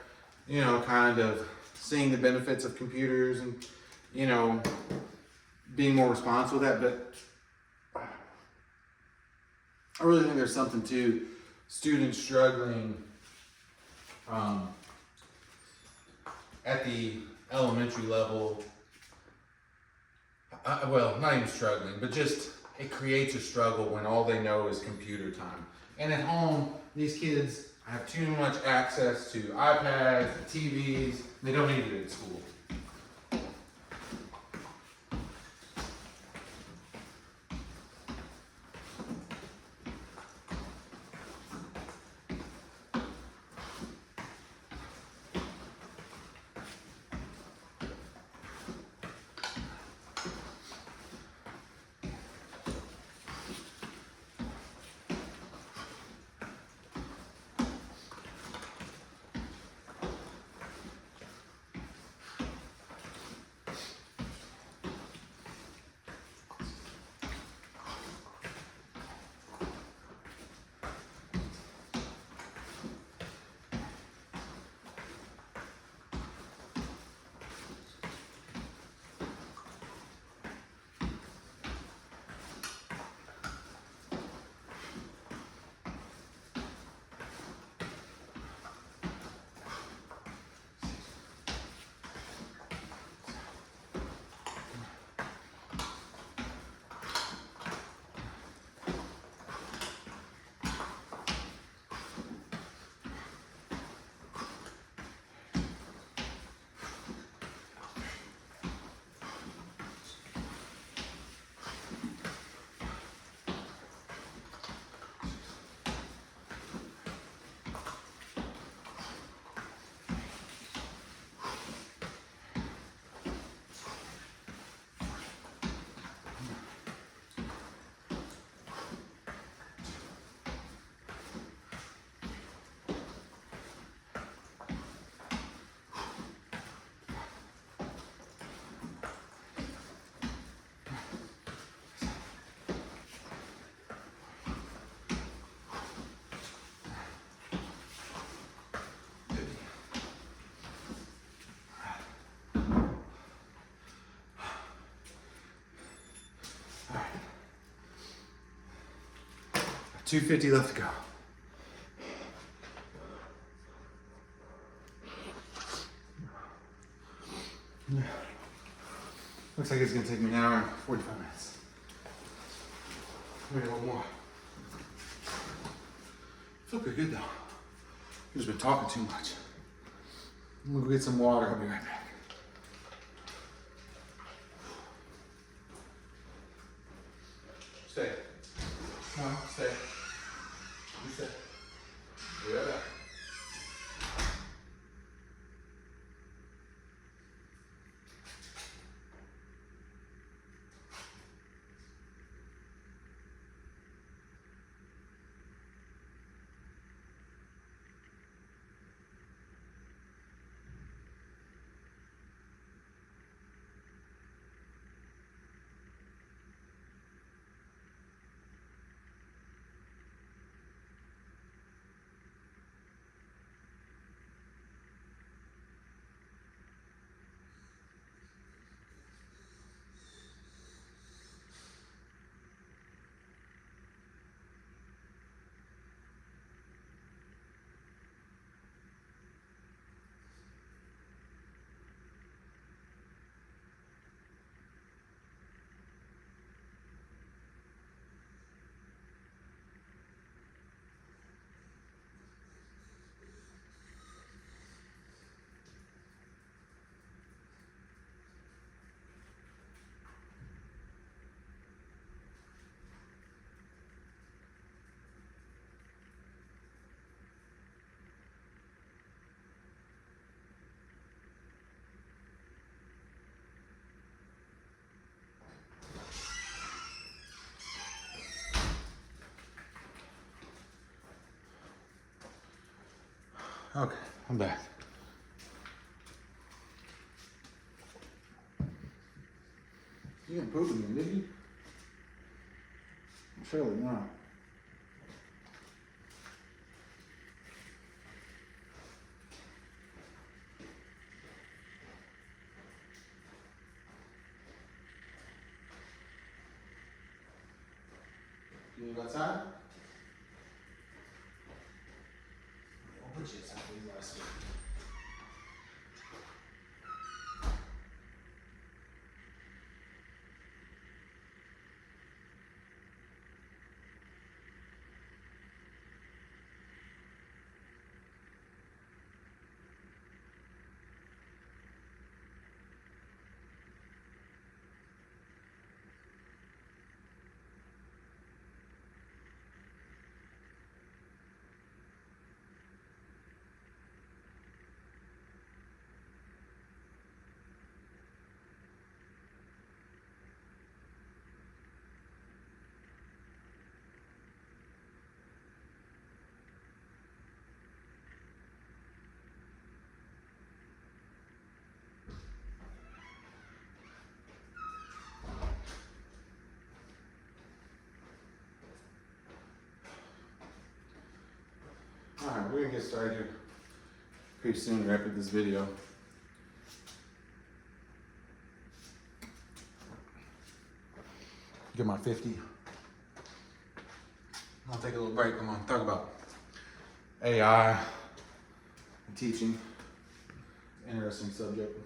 you know, kind of seeing the benefits of computers and, you know, being more responsible with that. But I really think there's something to students struggling at the elementary level. Well, not even struggling, but just it creates a struggle when all they know is computer time. And at home, these kids have too much access to iPads, TVs. They don't need it at school. All right. 250 left to go. Looks like it's gonna take me an hour and 45 minutes. Maybe a little more. Feel pretty good though. I've just been talking too much. I'm gonna go get some water. I'll be right back. Stay. No, stay. You stay. Be right back. Okay, I'm back. You didn't poop again, did you? Surely not. You go outside? I'll put you outside these last week. Alright, we're gonna get started here pretty soon after this video. Get my 50. I'll take a little break. I'm gonna talk about AI and teaching. Interesting subject.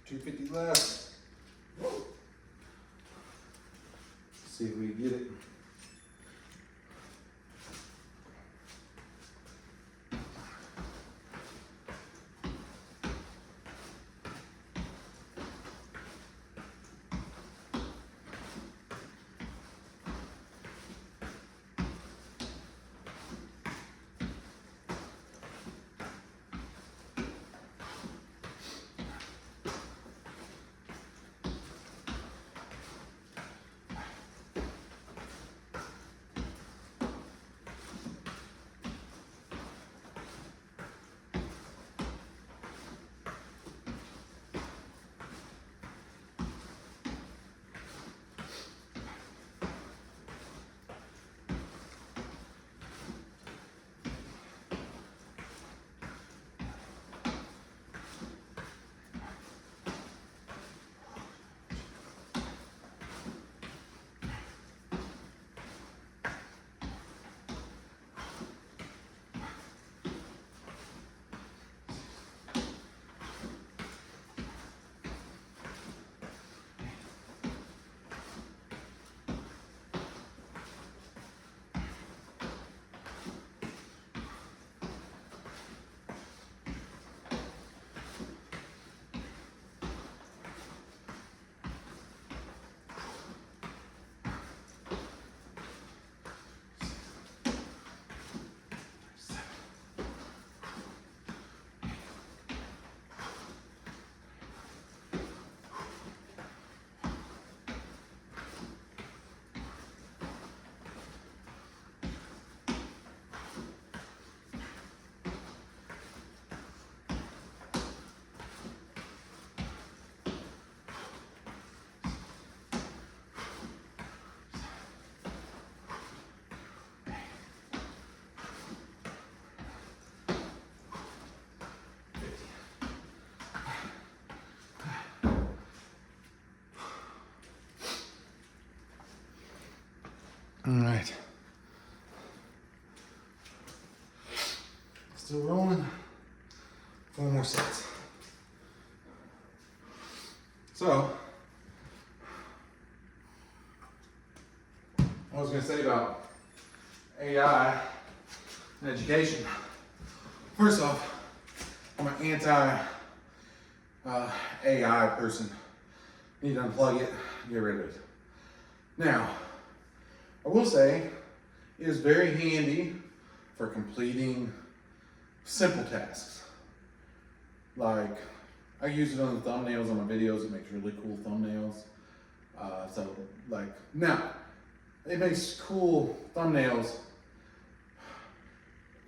$2.50 left. See if we get it. All right. Still rolling. 4 more sets. So, I was going to say about AI and education. First off, I'm an AI person. Need to unplug it, get rid of it. Now, I will say it is very handy for completing simple tasks. Like, I use it on the thumbnails on my videos. It makes really cool thumbnails. Now, it makes cool thumbnails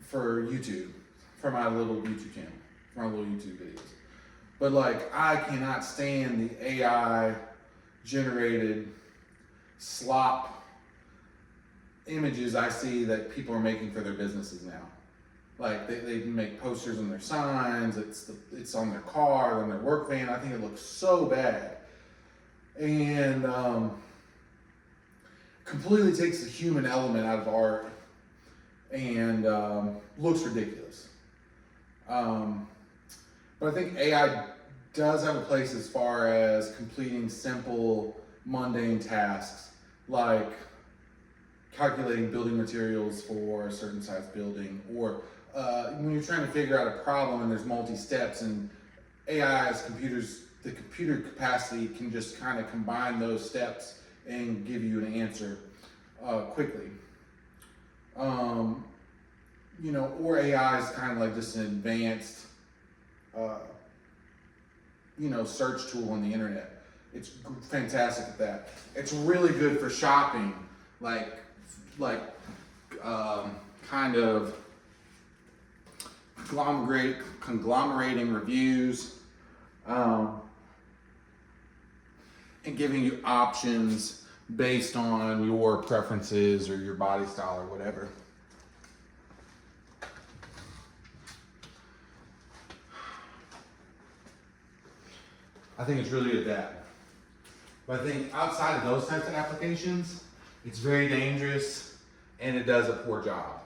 for YouTube, for my little YouTube channel, for my little YouTube videos. But like, I cannot stand the AI generated slop images I see that people are making for their businesses now. Like they make posters on their signs, it's on their car, on their work van. I think it looks so bad. And completely takes the human element out of art and looks ridiculous. But I think AI does have a place as far as completing simple, mundane tasks, like calculating building materials for a certain size building, or when you're trying to figure out a problem and there's multi-steps, and AI as computers, the computer capacity can just kind of combine those steps and give you an answer quickly. Or AI is kind of like just an advanced search tool on the internet. It's fantastic at that. It's really good for shopping, kind of conglomerating reviews, and giving you options based on your preferences or your body style or whatever. I think it's really good at that. But I think outside of those types of applications, it's very dangerous and it does a poor job.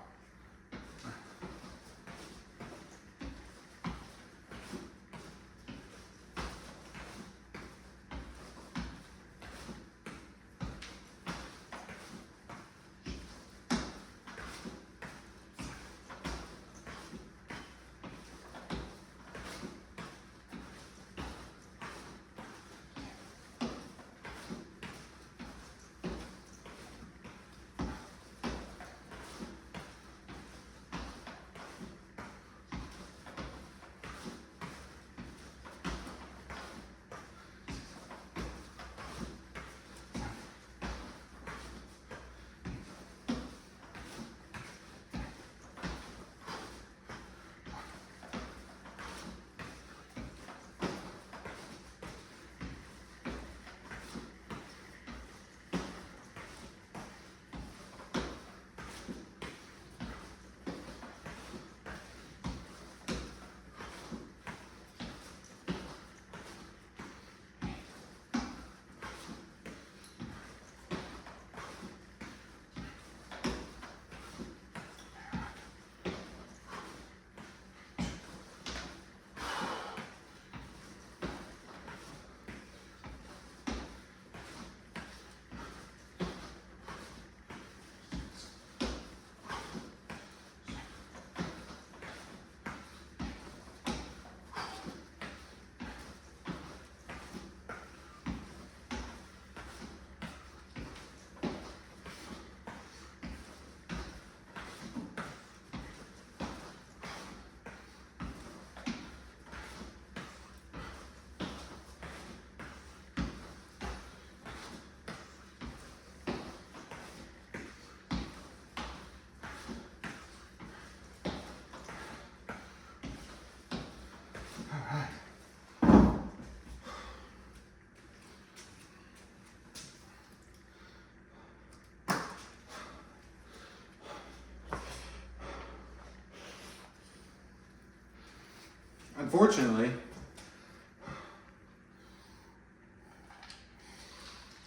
Unfortunately,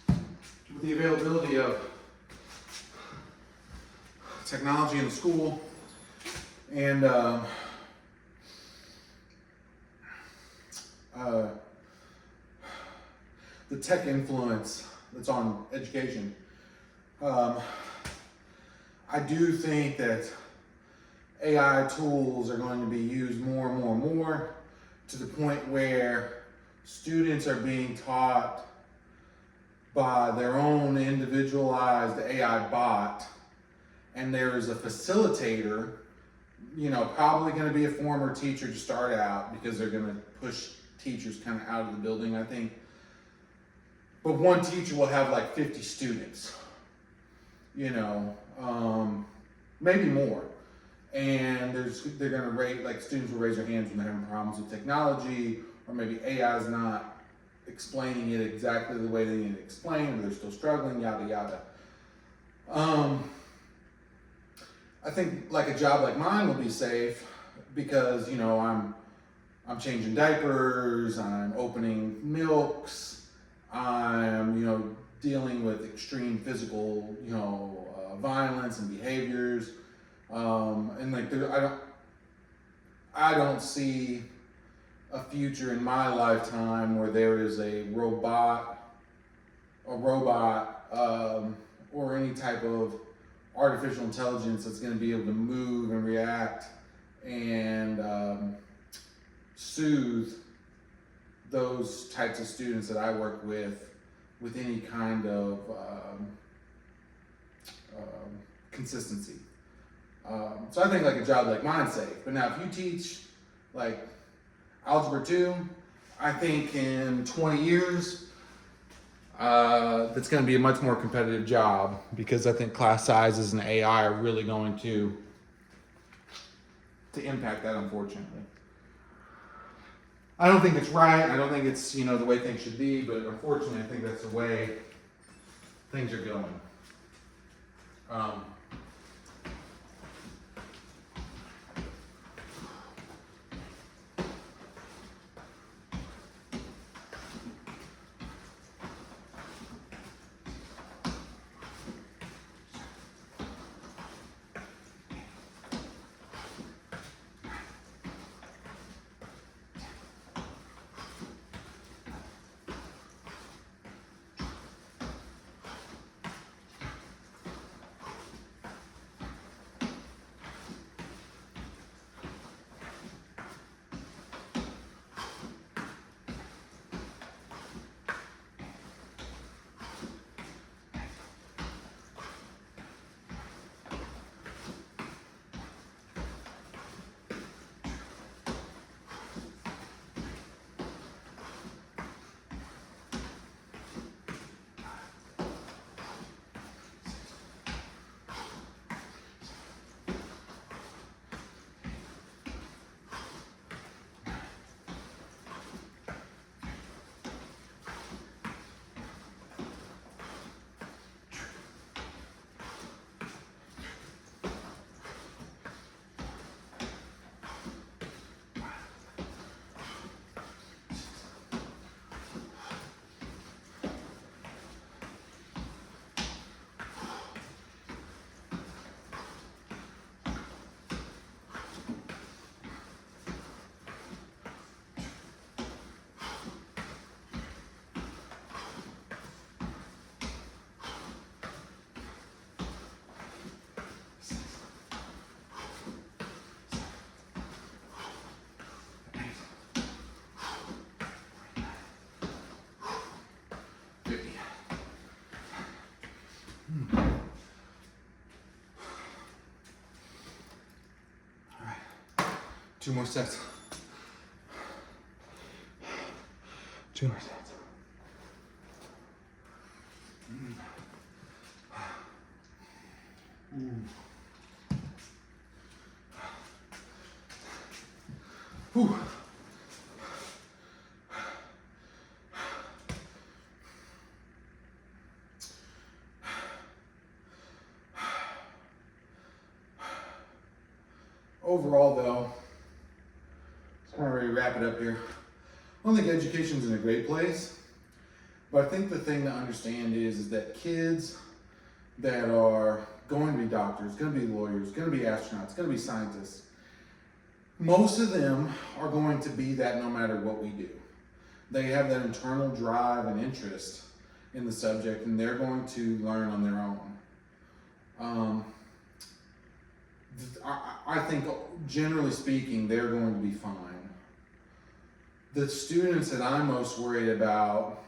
with the availability of technology in the school and the tech influence that's on education, I do think that AI tools are going to be used more and more and more, to the point where students are being taught by their own individualized AI bot, and there is a facilitator, probably going to be a former teacher to start out because they're going to push teachers kind of out of the building, I think. But one teacher will have like 50 students, maybe more. And they're going to rate, like students will raise their hands when they're having problems with technology, or maybe AI is not explaining it exactly the way they need to explain, or they're still struggling, yada yada. I think like a job like mine will be safe because I'm changing diapers, I'm opening milks, I'm dealing with extreme physical violence and behaviors, and like I don't see a future in my lifetime where there is a robot, or any type of artificial intelligence that's going to be able to move and react and soothe those types of students that I work with any kind of consistency. So I think like a job like mine's safe. But now if you teach like Algebra 2, I think in 20 years, that's going to be a much more competitive job because I think class sizes and AI are really going to impact that, unfortunately. I don't think it's right. I don't think it's, the way things should be, but unfortunately, I think that's the way things are going. Two more sets. Two more sets. Whew. Overall, though, just kind of ready to wrap it up here. I don't think education's in a great place, but I think the thing to understand is that kids that are going to be doctors, going to be lawyers, going to be astronauts, going to be scientists, most of them are going to be that no matter what we do. They have that internal drive and interest in the subject, and they're going to learn on their own. I think, generally speaking, they're going to be fine. the students that I'm most worried about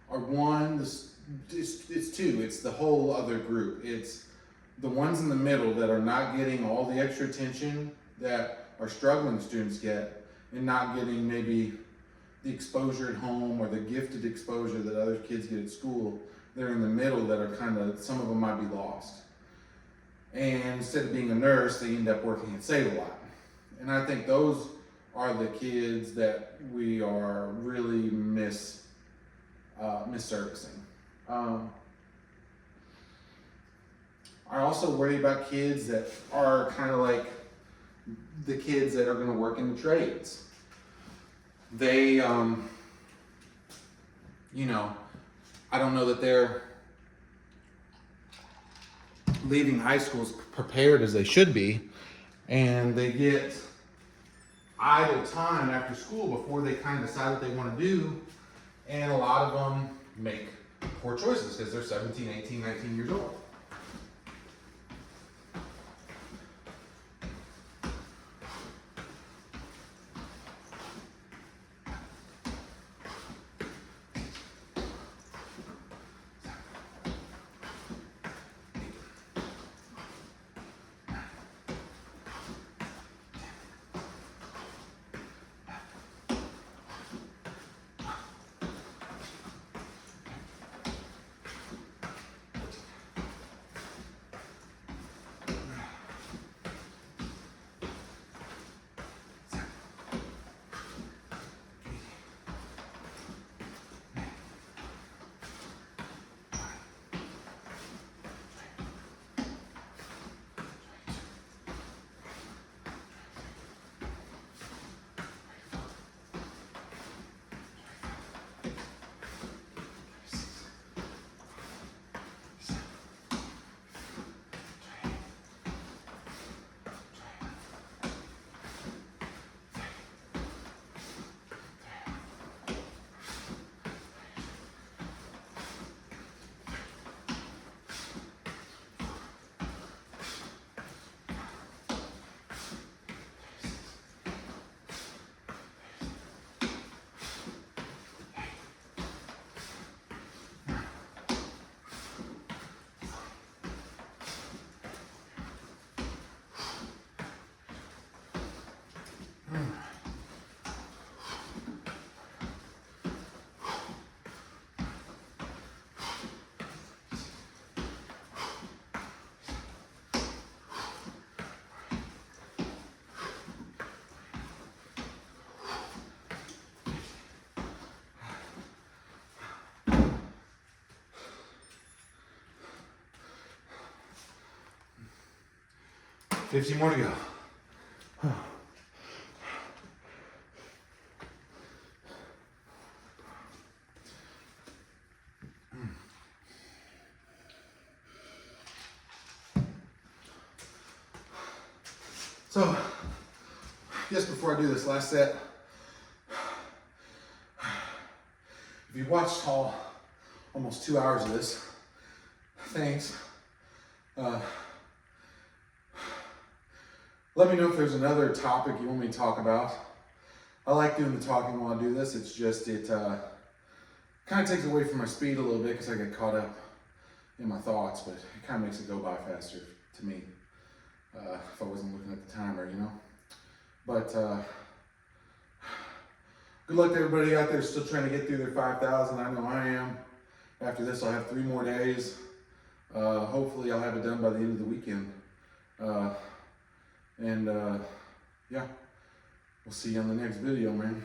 are one, it's two, it's the whole other group. It's the ones in the middle that are not getting all the extra attention that our struggling students get, and not getting maybe the exposure at home or the gifted exposure that other kids get at school. They're in the middle that are kind of, some of them might be lost. And instead of being a nurse, they end up working at Save-A-Lot. And I think those are the kids that we are really misservicing. I also worry about kids that are kind of like the kids that are going to work in the trades. They, you know, I don't know that they're leaving high school as prepared as they should be, and they get idle time after school before they kind of decide what they want to do, and a lot of them make poor choices because they're 17, 18, 19 years old. $50 more to go. So, just before I do this last set, if you watched almost 2 hours of this, thanks. Let me know if there's another topic you want me to talk about. I like doing the talking while I do this. It's just, it kind of takes away from my speed a little bit because I get caught up in my thoughts, but it kind of makes it go by faster to me if I wasn't looking at the timer, you know? But good luck to everybody out there still trying to get through their 5,000. I know I am. After this, I'll have 3 more days. Hopefully I'll have it done by the end of the weekend. Yeah, we'll see you on the next video, man.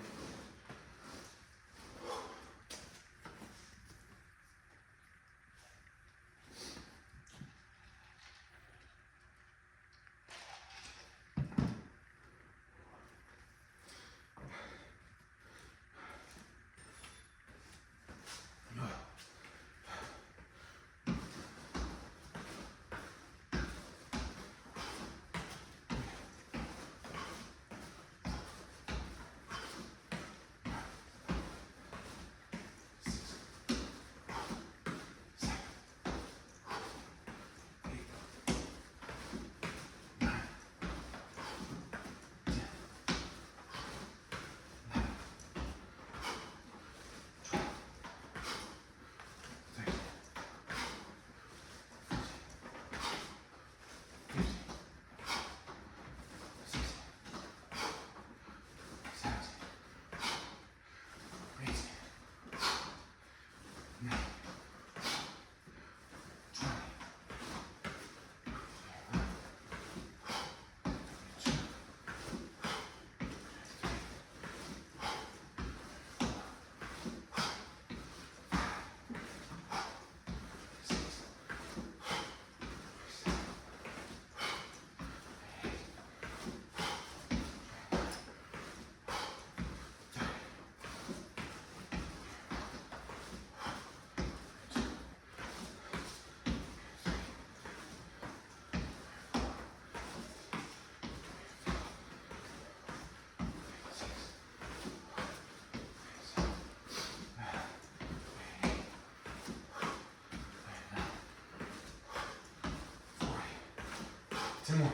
10 more.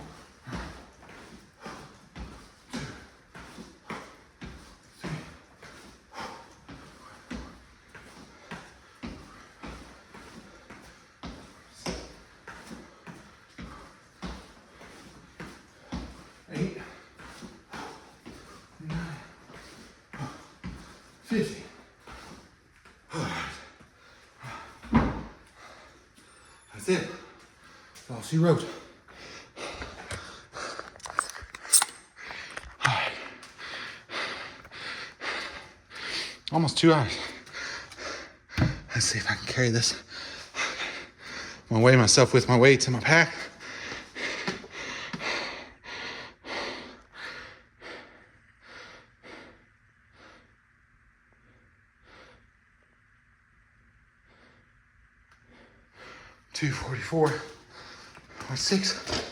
8, 9, 50. That's it. That's all she wrote. Almost 2 hours. Let's see if I can carry this. I'm gonna weigh myself with my weights in my pack. $244.6.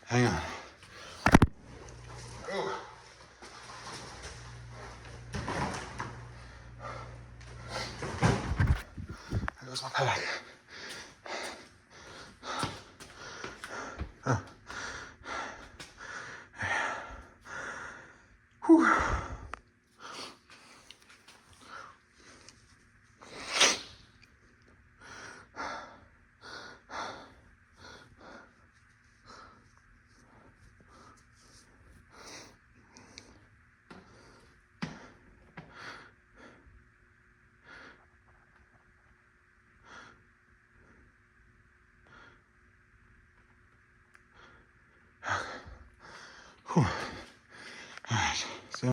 Hang on. Oh. There goes my pack. Whew. Whew.